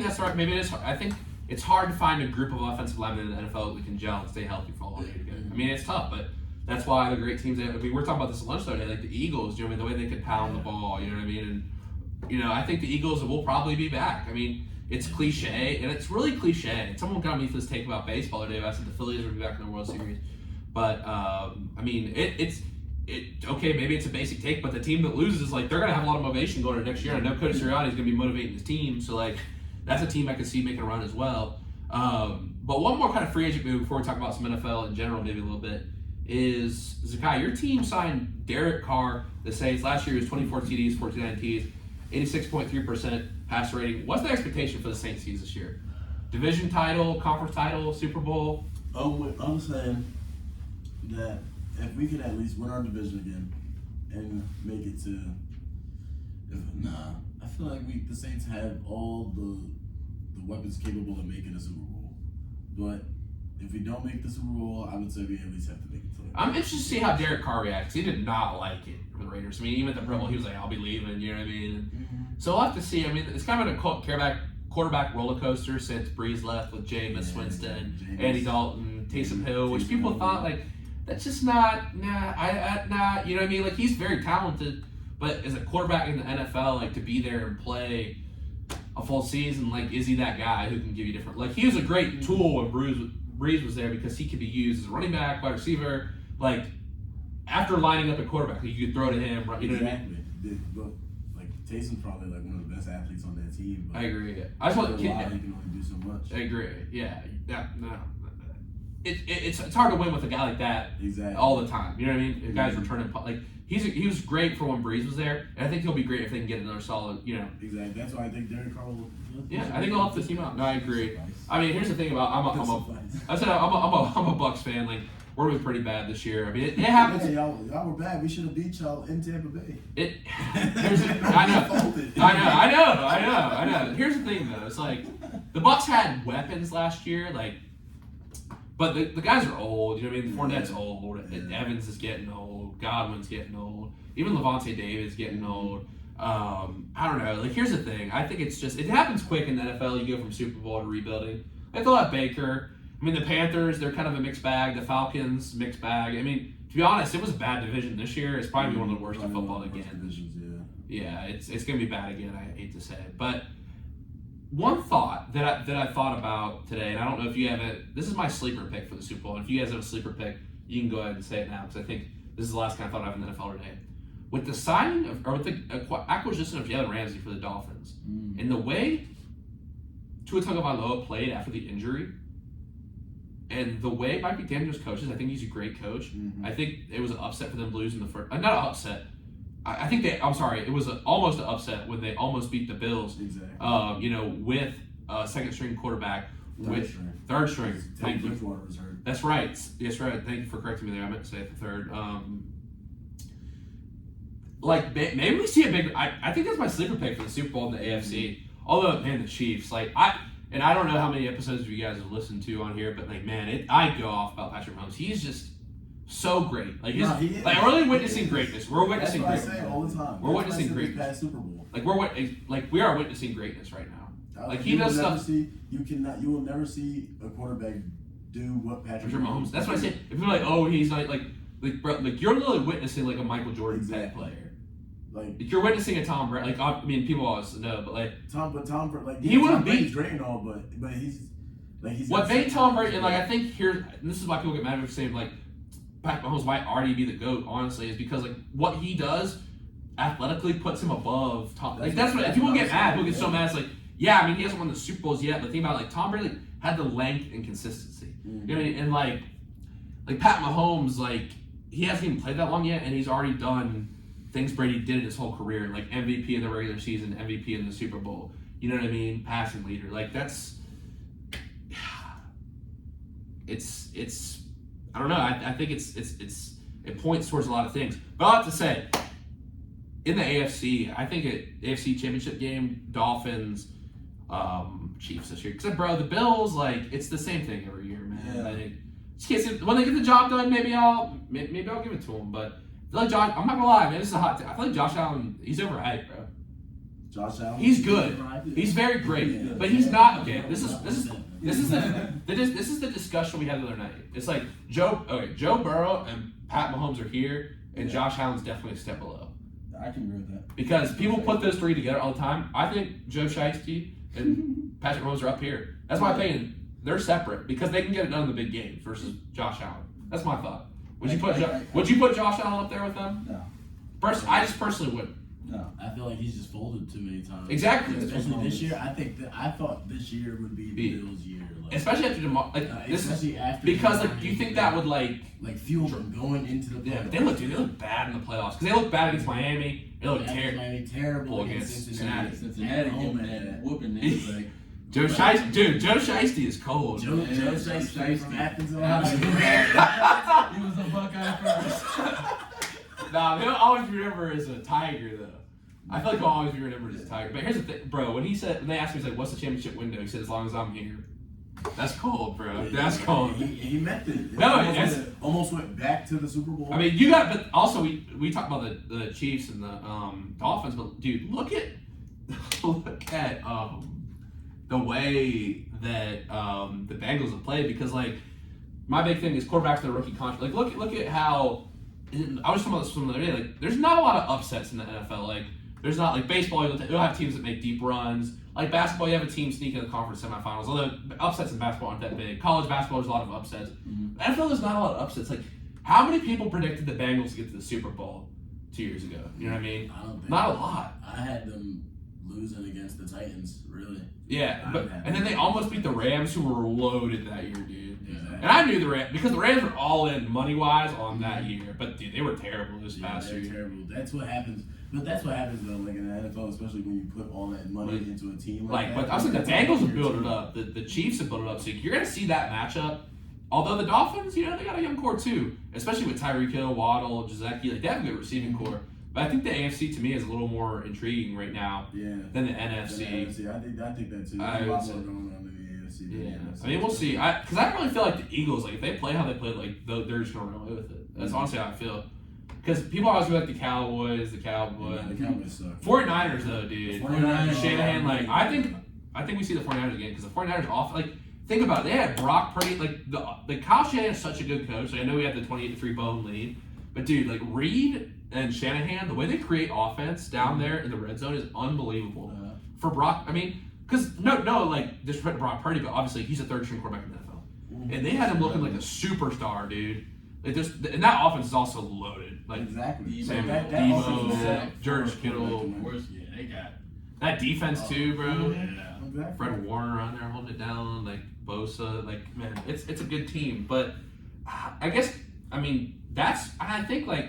that's right. Maybe it is. I think it's hard to find a group of offensive linemen in the NFL that can gel and stay healthy for all year together. I mean, it's tough, but that's why the great teams. We're talking about this at lunch the other day, the Eagles. The way they can pound the ball. You know what I mean? And I think the Eagles will probably be back. I mean, it's cliche, and it's really cliche. Someone got me for this take about baseball today. I said the Phillies will be back in the World Series, but I mean, it's okay. Maybe it's a basic take, but the team that loses is they're gonna have a lot of motivation going into next year. I know Cody Sirianni is gonna be motivating his team, so that's a team I could see making a run as well. But one more kind of free agent move before we talk about some NFL in general, maybe a little bit, is Zachai. Your team signed Derek Carr. The Saints last year he was 24 TDs, 14 INTs, 86.3% pass rating. What's the expectation for the Saints this year? Division title, conference title, Super Bowl? I'm saying that if we can at least win our division again and make it to, I feel like the Saints have all the weapons capable of making a Super Bowl. But if we don't make the Super Bowl, I would say we at least have to make it to I'm interested to see how Derek Carr reacts. He did not like it for the Raiders. I mean, even at the Pro Bowl, he was like, I'll be leaving, you know what I mean? So we'll have to see. I mean, it's kind of a quarterback roller coaster since Breeze left with Jameis Winston, Andy Dalton, Taysom Hill, which people thought, that's just not, you know what I mean? He's very talented, but as a quarterback in the NFL, to be there and play a full season, is he that guy who can give you different, he was a great tool when Breeze was there because he could be used as a running back, wide receiver, after lining up a quarterback, you could throw to him, right? You know what I mean? But Taysom's probably one of the best athletes on that team. But I agree. I just want he can only do so much. I agree. Yeah. It's hard to win with a guy like that exactly all the time. You know what I mean? The guy's returning he was great for when Breeze was there, and I think he'll be great if they can get another solid, Exactly. That's why I think Derek Carr will. Yeah, I think they'll help the team out. No, I agree. I mean, here's the thing about I'm a Bucks fan. Like we're doing pretty bad this year. I mean, it happens. Yeah, y'all were bad. We should have beat y'all in Tampa Bay. I know. Here's the thing though. It's like the Bucks had weapons last year, like. But the guys are old, you know what I mean? Fournette's old, Evans is getting old, Godwin's getting old, even Levante David's getting old. I don't know. Like, here's the thing. I think it's just, it happens quick in the NFL. You go from Super Bowl to rebuilding. Like, they'll have Baker. I mean, the Panthers, they're kind of a mixed bag. The Falcons, mixed bag. I mean, to be honest, it was a bad division this year. It's probably one of the worst in football again. Yeah, it's going to be bad again, I hate to say it. But one thought that I thought about today, and I don't know if you have it. This is my sleeper pick for the Super Bowl. And if you guys have a sleeper pick, you can go ahead and say it now because I think this is the last kind of thought I have in the NFL today. With the signing of, or with the acquisition of Jalen Ramsey for the Dolphins, and the way Tua Tagovailoa played after the injury, and the way Mike McDaniels coaches, I think he's a great coach. I think it was an upset for them losing the first. Not an upset. I think they. I'm sorry. It was almost an upset when they almost beat the Bills. Exactly. With a second string quarterback. Third string. Thank you. Was hurt. That's right. Yes, right. Thank you for correcting me there. I meant to say the third. Maybe we see a big. I think that's my sleeper pick for the Super Bowl in the AFC. Although, man, the Chiefs. I don't know how many episodes you guys have listened to on here, but I go off about Patrick Mahomes. He's just so great. We're really witnessing greatness. We're witnessing greatness. That's what I say all the time. We're witnessing greatness. Past Super Bowl. We are witnessing greatness right now. He does stuff. You will never see a quarterback do what Patrick Mahomes. That's what I say. If you're like, oh, he's not you're literally witnessing like a Michael Jordan type player. You're witnessing a Tom Brady. People always know, but Tom, he wouldn't be. He's great and all, but he's what made Tom Brady, and I think and this is why people get mad at saying Pat Mahomes might already be the GOAT, honestly, is because what he does athletically puts him above Tom. That's what people get mad. People get so mad. It's he hasn't won the Super Bowls yet, but think about Tom Brady had the length and consistency. You know what I mean? And Pat Mahomes, he hasn't even played that long yet, and he's already done things Brady did his whole career, MVP in the regular season, MVP in the Super Bowl. You know what I mean? Passing leader. It's I don't know. I think it points towards a lot of things. But I'll have to say, in the AFC, I think AFC Championship game, Dolphins, Chiefs this year. Because, the Bills, it's the same thing every year, man. Yeah. When they get the job done, maybe I'll give it to them. But I'm not gonna lie, man. This is a hot take. I feel like Josh Allen, he's overhyped, bro. Josh Allen. He's good. He's very great, but he's not. Okay, this is the discussion we had the other night. It's Joe Burrow and Pat Mahomes are here, and Josh Allen's definitely a step below. I can agree with that. Because people put those three together all the time. I think Joe Shiesty and Patrick Mahomes are up here. That's my opinion. They're separate because they can get it done in the big games versus Josh Allen. That's my thought. Would you put Josh Allen up there with them? No. I just personally wouldn't. No. I feel like he's just folded too many times. Exactly. Especially this year. I thought this year would be the Bills' year. Especially after do you think that would fuel them going into the playoffs? Yeah, they look bad in the playoffs because they look bad against Miami. They look terrible against Cincinnati. Cincinnati whooping them. Joe Shiesty is cold. Joe Shiesty from Athens, Ohio. He was a Buckeye first. Nah, he'll always be remembered as a Tiger, though. I feel like he'll always be remembered as a Tiger. But here's the thing, bro. When they asked me, he's what's the championship window? He said, as long as I'm here. That's cold, bro. That's cold. He meant it. No, almost went back to the Super Bowl. I mean, but also we talked about the Chiefs and the Dolphins, but dude, look at the way that the Bengals have played because my big thing is quarterbacks in the rookie contract. Look at how I was talking about this from the other day. There's not a lot of upsets in the NFL. There's not baseball. You'll have teams that make deep runs. Basketball, you have a team sneaking in the conference semifinals. Although upsets in basketball aren't that big. College basketball, there's a lot of upsets. NFL, there's not a lot of upsets. How many people predicted the Bengals to get to the Super Bowl 2 years ago? You know what I mean? I don't think not a lot. I had them losing against the Titans, really. Yeah, and then they almost beat the Rams, who were loaded that year, dude. Exactly. And I knew the Rams because the Rams were all in money wise on that year, but dude, they were terrible this past they're year. terrible. That's what happens. But that's what happens though, like in the NFL, especially when you put all that money into a team. Like But I was like, the Bengals have built it up. The Chiefs have built it up. So you're gonna see that matchup. Although the Dolphins, they got a young core too, especially with Tyreek Hill, Waddle, Gesicki. Like they have a good receiving core. But I think the AFC to me is a little more intriguing right now than the NFC. I think that too. There's I a would lot say- more going on in the AFC. than Yeah, the NFC. I mean we'll see. Because I really feel like the Eagles, like if they play how they play, like they're just gonna run away with it. That's honestly how I feel. Because people always go like the Cowboys. Yeah, the Cowboys suck. 49ers though, dude. 49ers, Shanahan, like I think we see the 49ers again because the 49ers off like. Think about it. They had Brock Purdy. Like the Kyle Shanahan is such a good coach. Like, I know we had the 28-3 bone lead, but dude, like Reed and Shanahan, the way they create offense down there in the red zone is unbelievable. For Brock, I mean, because no, like disrespect to Brock Purdy, but obviously he's a third-string quarterback in the NFL, and they had him looking like a superstar, dude. Like and that offense is also loaded. Like Exactly. Sam That Debo, offense is set George for Kittle. quarterback. They got that defense too, bro. yeah. Exactly. Fred Warner on there holding it down, like Bosa, like man, it's a good team. But I guess I think like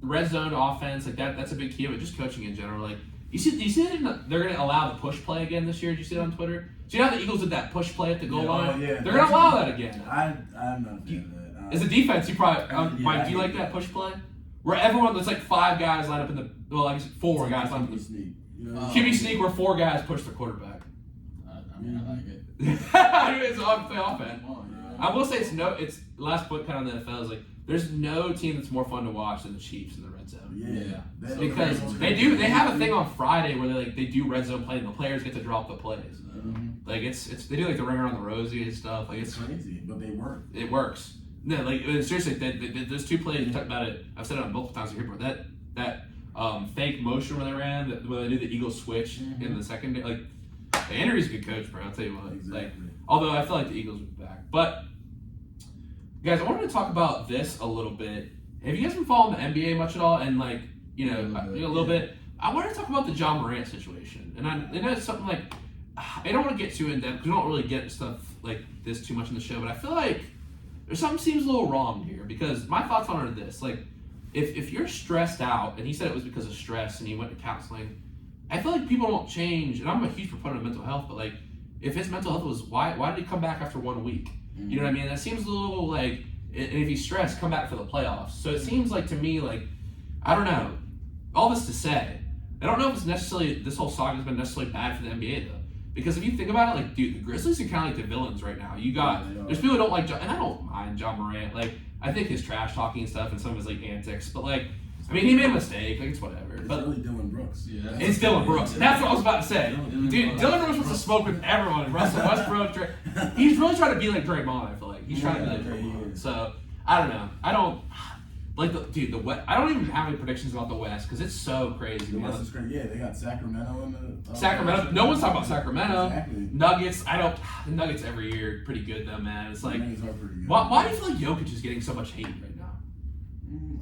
the red zone offense, like that's a big key of it. Just coaching in general, like you see that they're gonna allow the push play again this year. Did you see it on Twitter? So you know how the Eagles did that push play at the goal line? Yeah. They're gonna allow that again. I'm not a fan of that. As a defense, you probably Mike. I Do you like hate that that. push play? Where everyone, there's like 5 guys lined up in the I guess 4 guys lined up in QB sneak. You know? QB sneak where 4 guys push the quarterback. I mean, I like it. It's play offense. Come on, I will say it's the last point kind of in the NFL is like there's no team that's more fun to watch than the Chiefs in the red zone. Yeah. Because they have a thing on Friday where they do red zone play and the players get to drop the plays. Like it's they do like the ringer on the Rosie and stuff. Like it's crazy, but they work. It works. No, like seriously, those 2 plays. We talked about it. I've said it on multiple times here, but that fake motion when they ran, when they did the Eagles switch in the second, like Henry's a good coach, bro. I'll tell you what. Exactly. Like, although I feel like the Eagles will be back, but guys, I wanted to talk about this a little bit. Have you guys been following the NBA much at all? And like, a little bit. I wanted to talk about the John Morant situation, and I know it's something like I don't want to get too in depth because we don't really get stuff like this too much in the show, but I feel like there's something seems a little wrong here because my thoughts on it are this: like, if you're stressed out, and he said it was because of stress, and he went to counseling, I feel like people don't change. And I'm a huge proponent of mental health, but like, if his mental health was why did he come back after 1 week? You know what I mean? That seems a little like, and if he's stressed, come back for the playoffs. So it seems like to me like, I don't know. All this to say, I don't know if it's necessarily this whole saga has been necessarily bad for the NBA though. Because if you think about it, like, dude, the Grizzlies are kind of like the villains right now. You got, there's people who don't like John, and I don't mind John Morant. Like, I think his trash talking and stuff and some of his, like, antics. But, like, I mean, he made a mistake. Like, it's whatever. It's But really Dylan Brooks. Yeah. it's Dylan Brooks. That's what I was about to say. Dude, Dylan Brooks wants to Brooks. smoke with everyone. Russell Westbrook. He's really trying to be like Draymond, I feel like. He's trying to be like Draymond. So, I don't know. I don't... Like, the West, I don't even have any predictions about the West because it's so crazy. The man. West is crazy. Yeah, they got Sacramento in the Sacramento. No one's talking about Sacramento. Exactly. Nuggets. The Nuggets every year pretty good though, man. It's like, Nuggets are pretty good. why do you feel like Jokic is getting so much hate right now?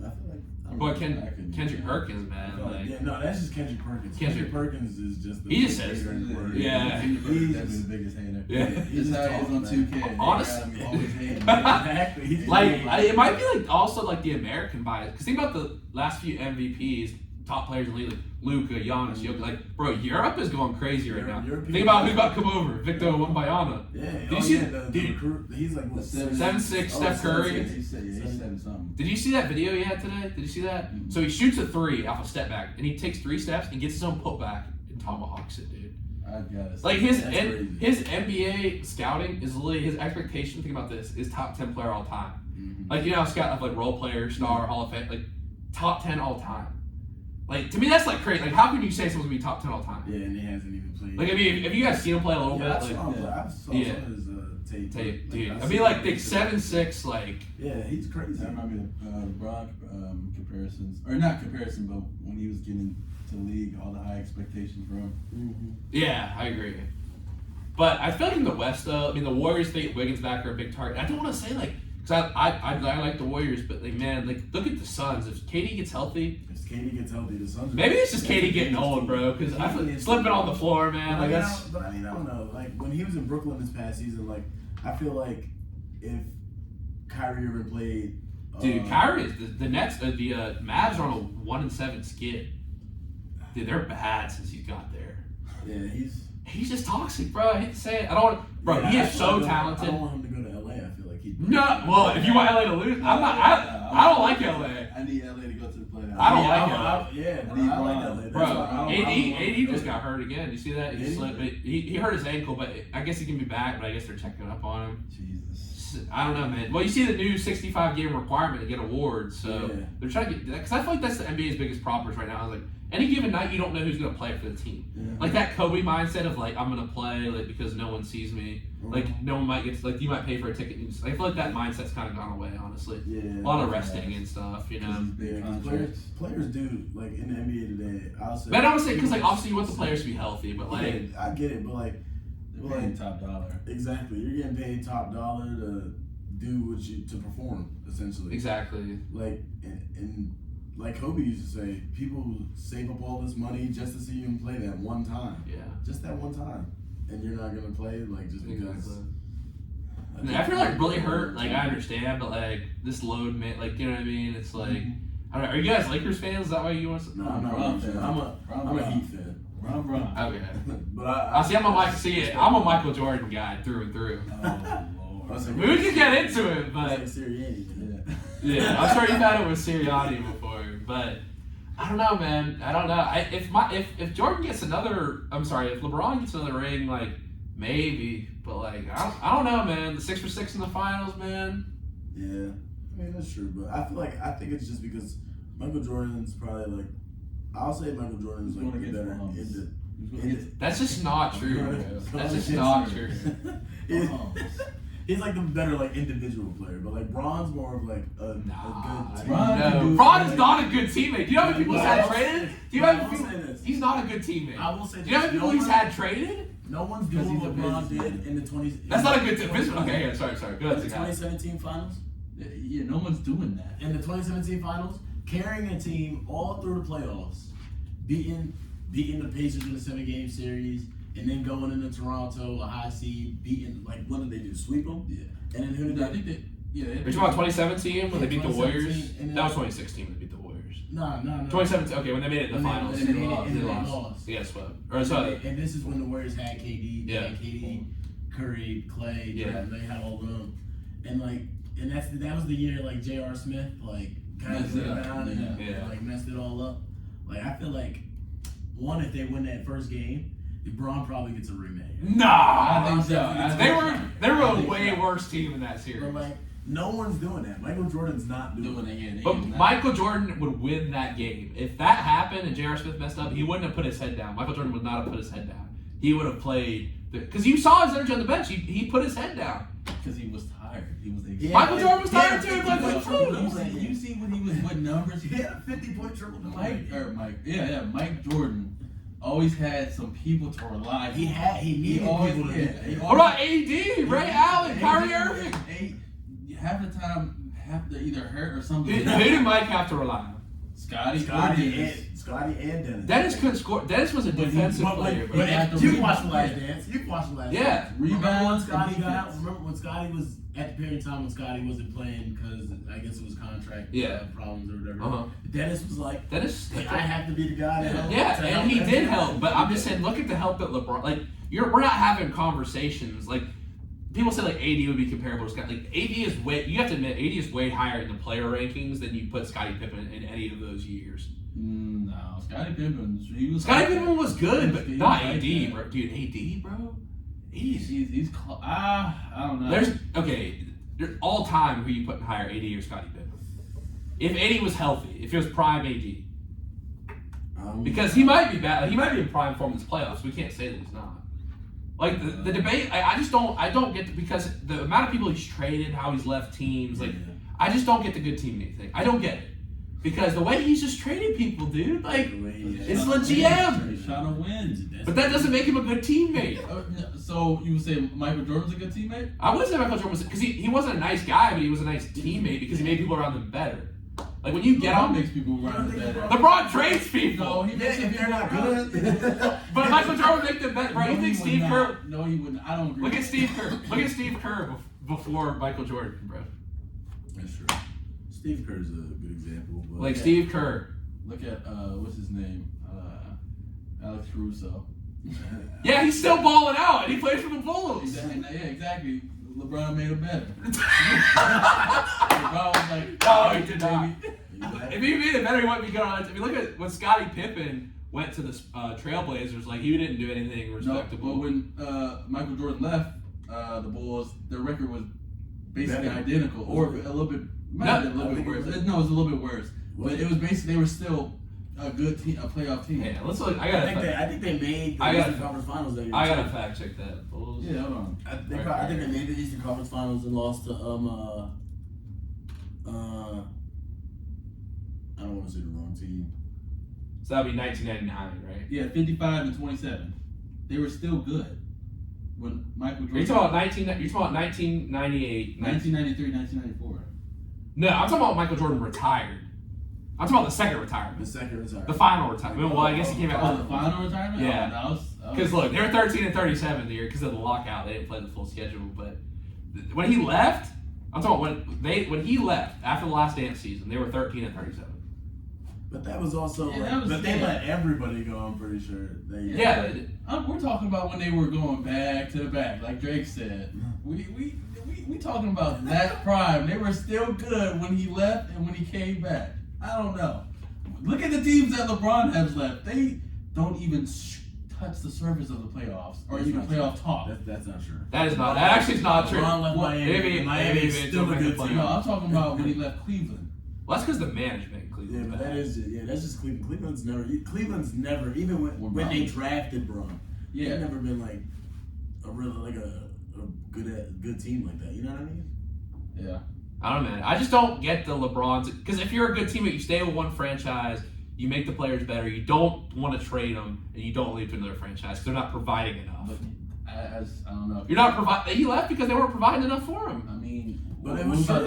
I feel like. Boy, Kendrick Perkins, man. Like, Yeah, no, that's just Kendrick Perkins. Kendrick- Perkins is just the He just biggest says- hater in the world. yeah. He's the biggest hater. Yeah. He's how he is on 2K. Honestly. Always hating. Exactly. He's it might be like also like the American bias. Because think about the last few MVPs, top players in the league, like Luka, Giannis, Jokic. Like, bro, Europe is going crazy right now. European- Think about who's about to come over. Victor Wembanyama. Yeah. Did you see the dude, recruit? He's like what, 7'6", Steph Curry. He said, yeah, he's 7 something. Did you see that video he had today? Did you see that? Mm-hmm. So he shoots a 3 off a step back, and he takes 3 steps and gets his own putback and tomahawks it, dude. I gotta say. Like his That's crazy. his NBA scouting is literally his expectation. Think about this: is top 10 player all time. Like you know, scout like role player, star, Hall of Fame, like top 10 all time. Like to me, that's like crazy. Like how can you say someone's gonna be top 10 all time? Yeah, and he hasn't even played. Like I mean, have you guys seen him play a little yeah, bit? I saw yeah. his tape. Dude. Like, I mean, like 7'6", like Yeah, he's crazy. That remind me of Brock comparisons, or not comparison, but when he was getting to the league, all the high expectations for him. yeah, I agree. But I feel like in the West, though, I mean, the Warriors think Wiggins back are a big target. I don't want to say like, because I like the Warriors, but like man, like look at the Suns. If KD gets healthy, If KD gets healthy, the Suns. maybe it's just KD getting old, bro. Because I feel slipping on the floor, man. Like that's But I mean, I don't know. Like when he was in Brooklyn this past season, like I feel like if Kyrie Irving played. Dude, Kyrie is the Nets. The Mavs are on a 1-7 skid. Dude, they're bad since he's got there. Yeah, he's just toxic, bro. I hate to say it. I don't want. Bro, he is so talented. I don't want him to go to LA. I feel like he'd. No, well, if you want LA to lose, I'm not. I don't like LA. I need LA to go to the playoffs. I don't like LA. Yeah, I like LA. Bro, AD just got hurt again. You see that? He slipped. He hurt his ankle, but I guess he can be back. But I guess they're checking up on him. Jesus. I don't know, man. Well, you see the new 65-game requirement to get awards, so they're trying to get that because I feel like that's the NBA's biggest problems right now. Like any given night, you don't know who's gonna play for the team. Yeah. Like that Kobe mindset of like I'm gonna play like because no one sees me. Like no one might get like you might pay for a ticket. I feel like that mindset's kind of gone away, honestly. Yeah. A lot of resting and stuff, you know. Yeah, players do like in the NBA today. I'll say. But I would say because like obviously you want the players to be healthy, but like I get it, but like they're paying top dollar. Exactly, you're getting paid top dollar to do to perform essentially. Exactly. Like and like Kobe used to say, people save up all this money just to see you play that one time. Yeah. Just that one time, and you're not gonna play like just because. Exactly. If you're like really hurt, like I understand, but like this load, man, like you know what I mean? It's like, I don't know. Are you guys Lakers fans? Is that why you want to? No, I'm not. I'm a Heat fan. Ron. Okay. But I see. I'm a Michael Jordan guy through and through. Oh Lord. We can get into it, but yeah, I'm sure you've had it with Sirianni before, but I don't know, man. I don't know. If Jordan gets another, if LeBron gets another ring, like maybe, but like I don't know, man. The 6 for 6 in the finals, man. Yeah, I mean that's true, but I think it's just because Michael Jordan's probably like, I'll say Michael Jordan's like better. That's just not true. That's just not true. He's like the better like individual player, but like Bron's more of like a good teammate. Bron is not a good teammate. Do you know how many people he's had traded? Do you know how many people? He's not a good teammate. I will say. Do you know how many people he's had traded? No one's doing what LeBron did in the 20s. That's not a good team. Okay, yeah, sorry. Go ahead. The 2017 finals. Yeah, no one's doing that. In the 2017 finals, carrying a team all through the playoffs, beating the Pacers in the 7-game series, and then going into Toronto, a high seed, beating what did they do? Sweep them? Yeah. And then who did they? I think that. Yeah. You're talking about 2017 when they beat the Warriors. That was 2016 when they beat the Warriors. No. 2017. Okay, when they made it in the finals. And they lost. Yes, but and this is when the Warriors had KD. Yeah. Had KD, Curry, Clay. Yeah. They had all of them, and that was the year like J.R. Smith kind of went down and messed it all up. Like I feel like if they win that first game, LeBron probably gets a rematch. Nah, I think so. They were a way worse team in that series. But no one's doing that. Michael Jordan's not doing it. But Michael Jordan would win that game. If that happened and J.R. Smith messed up, he wouldn't have put his head down. Michael Jordan would not have put his head down. He would have played because you saw his energy on the bench. He put his head down because he was tired. He was Michael Jordan was tired too. You see when he was what numbers? He had a 50-point triple. Mike Jordan always had some people to rely on. He needed people to. What about AD, Ray Allen, Kyrie Irving? Half the time, they're either hurt or something. Who did Mike have to rely on? Scotty and Dennis. Dennis couldn't score. Dennis was a defensive player. But you watched the last dance. Yeah. Rebounds. Remember when Scotty was at the period of time when Scotty wasn't playing because I guess it was contract problems or whatever. Dennis was like, hey, I have to be the guy to help. Yeah, and he did help. But I'm just saying, look at the help that LeBron. Like we're not having conversations like. People say like AD would be comparable to Scottie. Like AD is you have to admit, AD is way higher in the player rankings than you put Scottie Pippen in any of those years. No, Scottie Pippen. Scottie Pippen was good, but not AD, bro. Dude, AD, bro. I don't know. There's all time who you put in higher, AD or Scottie Pippen. If AD was healthy, if it was prime AD, because he might be bad. He might be in prime form in this playoffs. We can't say that he's not. Like the debate, I don't get because the amount of people he's traded, how he's left teams, I just don't get the good teammate thing. I don't get it because the way he's just traded people, dude, it's the GM. Trying to win, but that doesn't make him a good teammate. So you would say Michael Jordan's a good teammate? I would say Michael Jordan was because he wasn't a nice guy, but he was a nice teammate because he made people around him better. Like when you get on, makes people around him better. LeBron trades people. No, he makes if they're not good. But Michael Jordan would make them better. Bro, you think Steve Kerr? No, he wouldn't. I don't agree. Look at Steve Kerr. Look at Steve Kerr before Michael Jordan, bro. That's true. Steve Kerr's a good example. But Like Steve Kerr. Look at what's his name? Alex Caruso. Yeah, he's still balling out, and he plays for the Bulls. Yeah, exactly. LeBron made him better. LeBron was like, No, he did not. baby. If he made it better, he wouldn't be good on it. I mean, look at when Scottie Pippen went to the Trailblazers. Like, he didn't do anything respectable. No, but when Michael Jordan left the Bulls, their record was basically identical, or a little bit, might have been a little bit worse. No, it was a little bit worse. But it was basically, they were still a good team, a playoff team. Yeah, let's look. I think they made the Eastern Conference Finals that year. I gotta fact check that. Bulls. Yeah, hold on. I think they made the Eastern Conference Finals and lost to I don't want to say the wrong team. So that'd be 1999, right? Yeah, 55 and 27. They were still good when Michael Jordan. You're talking about 1998, 1993, 1994. No, I'm talking about Michael Jordan retired. I'm talking about the second retirement. The second retirement. The final retirement. Well, I guess he came out. Oh, the final retirement? Yeah. Oh, Because look, they were 13 and 37 the year because of the lockout. They didn't play the full schedule. But when he left, I'm talking about when he left after the Last Dance season, they were 13 and 37. But that was also but they let everybody go. I'm pretty sure. Yeah, they did. We're talking about when they were going back to back, like Drake said. We talking about that prime. They were still good when he left and when he came back. I don't know. Look at the teams that LeBron has left. They don't even touch the surface of the playoffs or even playoff talk. That's not true. That is not. That actually is not true. LeBron left Miami. Miami is still a good team. No, I'm talking about when he left Cleveland. Well, that's because the management in Cleveland. Yeah, but that's just Cleveland. Cleveland's never even when they drafted Braun. Yeah, they've never been like a really good team like that. You know what I mean? Yeah. I don't know, man. I just don't get the LeBron's because if you're a good teammate, you stay with one franchise, you make the players better. You don't want to trade them, and you don't leave to another franchise because they're not providing enough. But I don't know. You're not providing. He left because they weren't providing enough for him. I mean, but it was true.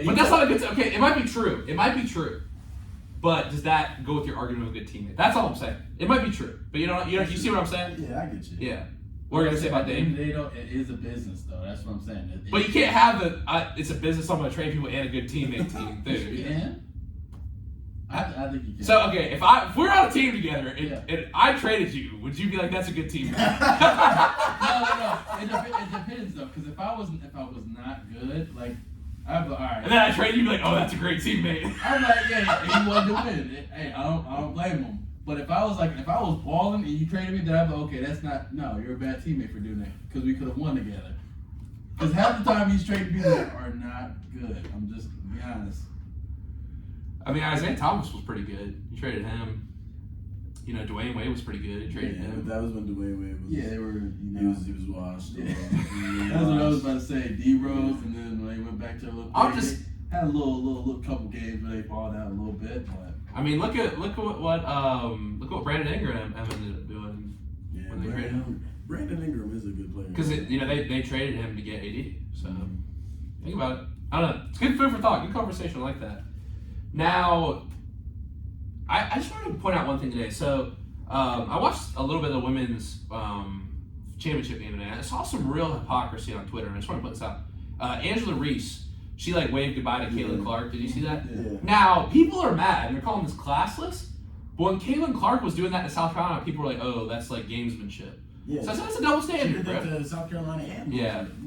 But that's not a good. Okay, it might be true. It might be true. But does that go with your argument of a good teammate? That's all I'm saying. It might be true, but you see what I'm saying? Yeah, I get you. Yeah. What are you gonna say about Dame? It is a business, though. That's what I'm saying. But you can't have it's a business. I'm gonna trade people and a good teammate team. Dude. You can. I think you can. So okay, if we're on a team together and I traded you, would you be like that's a good team? No. It depends though, because if I was not good, like I'd be like, all right. And then I trade you, be like, oh, that's a great teammate. I'm like, yeah, he wanted to win. Hey, I don't blame him. But if I was balling and you traded me, then I'd be okay. No, you're a bad teammate for doing that because we could have won together. Because half the time these trade people are not good. I'm just be honest. I mean, Isaiah Thomas was pretty good. You traded him. You know, Dwayne Wade was pretty good. You traded him. That was when Dwayne Wade was. Yeah, they were. He was washed. Yeah. That's what I was about to say. D Rose, and then when they went back to a little. Had a little couple games where they balled out a little bit, but. I mean, look what Brandon Ingram ended up doing when they traded him. Brandon Ingram is a good player. Because they traded him to get AD. So think about it. I don't know. It's good food for thought. Good conversation. I like that. Now, I just wanted to point out one thing today. So I watched a little bit of the women's championship game today. I saw some real hypocrisy on Twitter, and I just want to put this out. Angela Reese. She waved goodbye to Caitlin Clark. Did you see that? Yeah. Now, people are mad and they're calling this classless. But when Caitlin Clark was doing that in South Carolina, people were like, oh, that's like gamesmanship. Yeah. So that's a double standard, She bro. did that to South Carolina and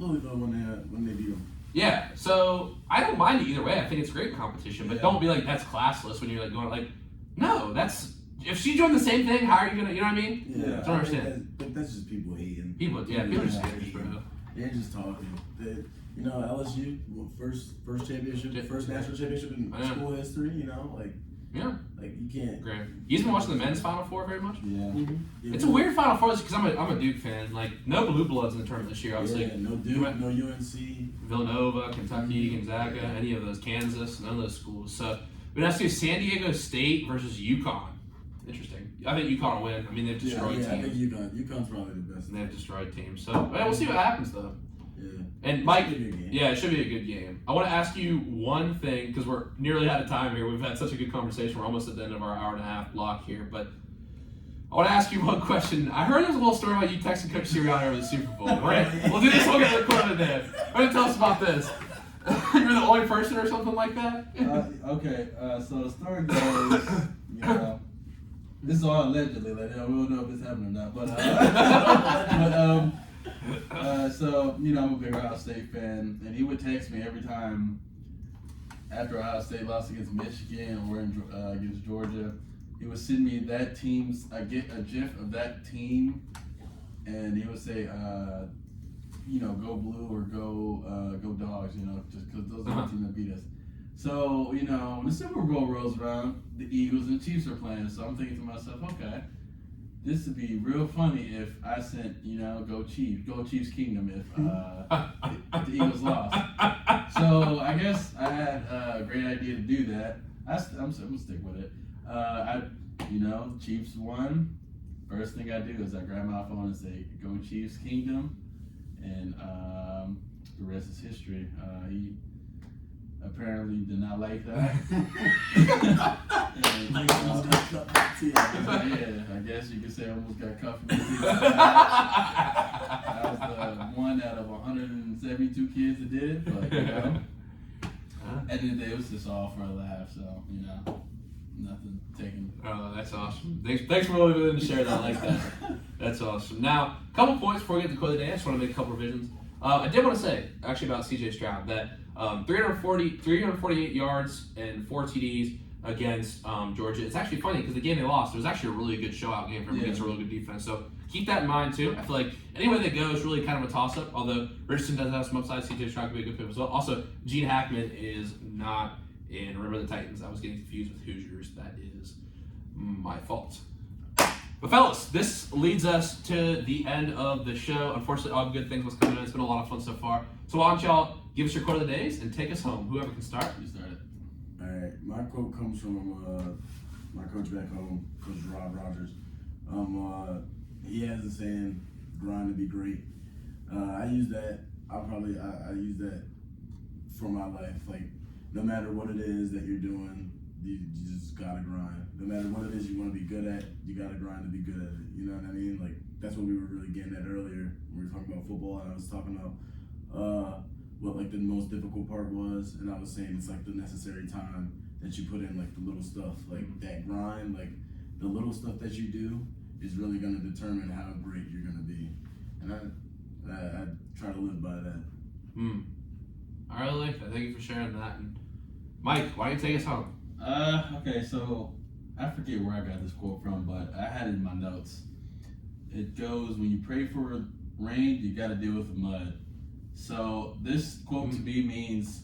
Louisville when they beat them. Yeah, so I don't mind it either way. I think it's great competition, but don't be like, that's classless when you're like going like, no, that's, if she's doing the same thing, how are you going to, you know what I mean? Yeah. I don't understand. That's just people hating. People are just haters, bro. They're just talking. LSU, first championship, first national championship in school history. Yeah. Like you can't. Great. You been watching the men's Final Four very much? Yeah. Mm-hmm. It's a weird Final Four because I'm a Duke fan. Like no blue bloods in the tournament this year. Obviously, no Duke, no UNC, Villanova, Kentucky, Gonzaga, any of those, Kansas, none of those schools. So we have to do San Diego State versus UConn. Interesting. I think UConn will win. I mean, they've destroyed teams. I think UConn's probably the best. And they've destroyed teams. So we'll see what happens though. Yeah. And Mike, it should be a good game. I want to ask you one thing because we're nearly out of time here. We've had such a good conversation. We're almost at the end of our hour and a half block here. But I want to ask you one question. I heard there was a little story about you texting Coach Sirianni over the Super Bowl. Right? We'll do this. We'll get recorded then. Why don't you tell us about this? You're the only person or something like that? Okay. So the story goes, this is all allegedly. Like, we don't know if this happened or not. So I'm a big Ohio State fan, and he would text me every time after Ohio State lost against Michigan or against Georgia. He would send me that team's a GIF of that team, and he would say, go blue or go dogs, just because those are the team that beat us. So, when the Super Bowl rolls around, the Eagles and the Chiefs are playing. So I'm thinking to myself, okay, this would be real funny if I sent, go Chiefs Kingdom if the Eagles lost. So I guess I had a great idea to do that. I'm gonna stick with it. Chiefs won. First thing I do is I grab my phone and say, "Go Chiefs Kingdom," and the rest is history. He apparently did not like that. I guess you could say I almost got cut from the team. I was the one out of 172 kids that did it, but at the end of the day, it was just all for a laugh. So nothing taken. Oh, that's awesome. Thanks for willing to share that. I like that. That's awesome. Now, a couple points before we get to quote of the day. I just want to make a couple revisions. I did want to say, actually, about C.J. Stroud, that 348 yards and 4 TDs against Georgia. It's actually funny because the game they lost, it was actually a really good show-out game for them against a really good defense. So keep that in mind, too. I feel like any way they go is really kind of a toss-up, although Richardson does have some upside. C.J. Stroud could be a good fit as well. Also, Gene Hackman is not in Remember the Titans. I was getting confused with Hoosiers. That is my fault. But fellas, this leads us to the end of the show. Unfortunately, all good things was coming in. It's been a lot of fun so far. So why don't y'all give us your quote of the days and take us home. Whoever can start, you start it. All right, my quote comes from my coach back home, Coach Rob Rogers. He has a saying, "Grind to be great." I use that. I use that for my life. Like, no matter what it is that you're doing, you just gotta grind. No matter what it is you want to be good at, you gotta grind to be good at it. You know what I mean? Like, that's what we were really getting at earlier. We were talking about football, and I was talking about what like the most difficult part was, and I was saying it's like the necessary time that you put in, like the little stuff, like that grind, like the little stuff that you do is really gonna determine how great you're gonna be. And I try to live by that. I really like that. Thank you for sharing that. And Mike, why don't you take us home? Okay, so I forget where I got this quote from, but I had it in my notes. It goes, "When you pray for rain, you got to deal with the mud." So this quote to me means,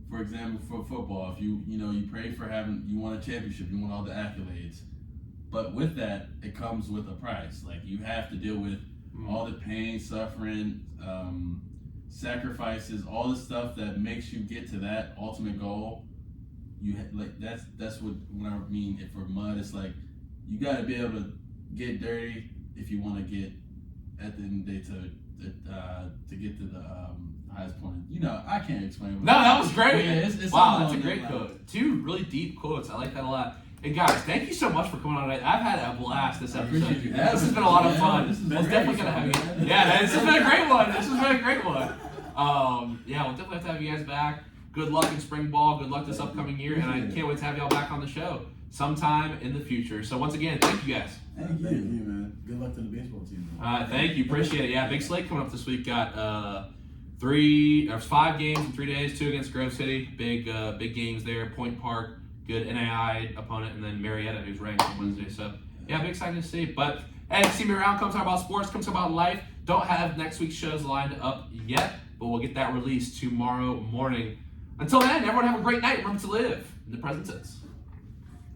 for example, for football, if you pray for you want a championship, you want all the accolades, but with that, it comes with a price. Like, you have to deal with all the pain, suffering, sacrifices, all the stuff that makes you get to that ultimate goal. That's what when I mean it for mud. It's like you got to be able to get dirty if you want to get at the end of the day to get to the highest point. I can't explain. No, that was great. Yeah, it's wow, that's a great quote. 2 really deep quotes. I like that a lot. And guys, thank you so much for coming on tonight. I've had a blast this episode. This has been a lot of fun. It's definitely gonna have you. Yeah, this has been a great one. We'll definitely have to have you guys back. Good luck in spring ball. Good luck this upcoming year, and I can't wait to have y'all back on the show sometime in the future. So once again, thank you guys. Thank you, man. Good luck to the baseball team, man. Thank you. Appreciate it. Yeah, big slate coming up this week. Got 5 games in 3 days. 2 against Grove City. Big games there. Point Park, good NAI opponent, and then Marietta, who's ranked on Wednesday. So yeah, big excited to see. But hey, see me around. Come talk about sports. Come talk about life. Don't have next week's shows lined up yet, but we'll get that released tomorrow morning. Until then, everyone have a great night. Remember to live in the present tense.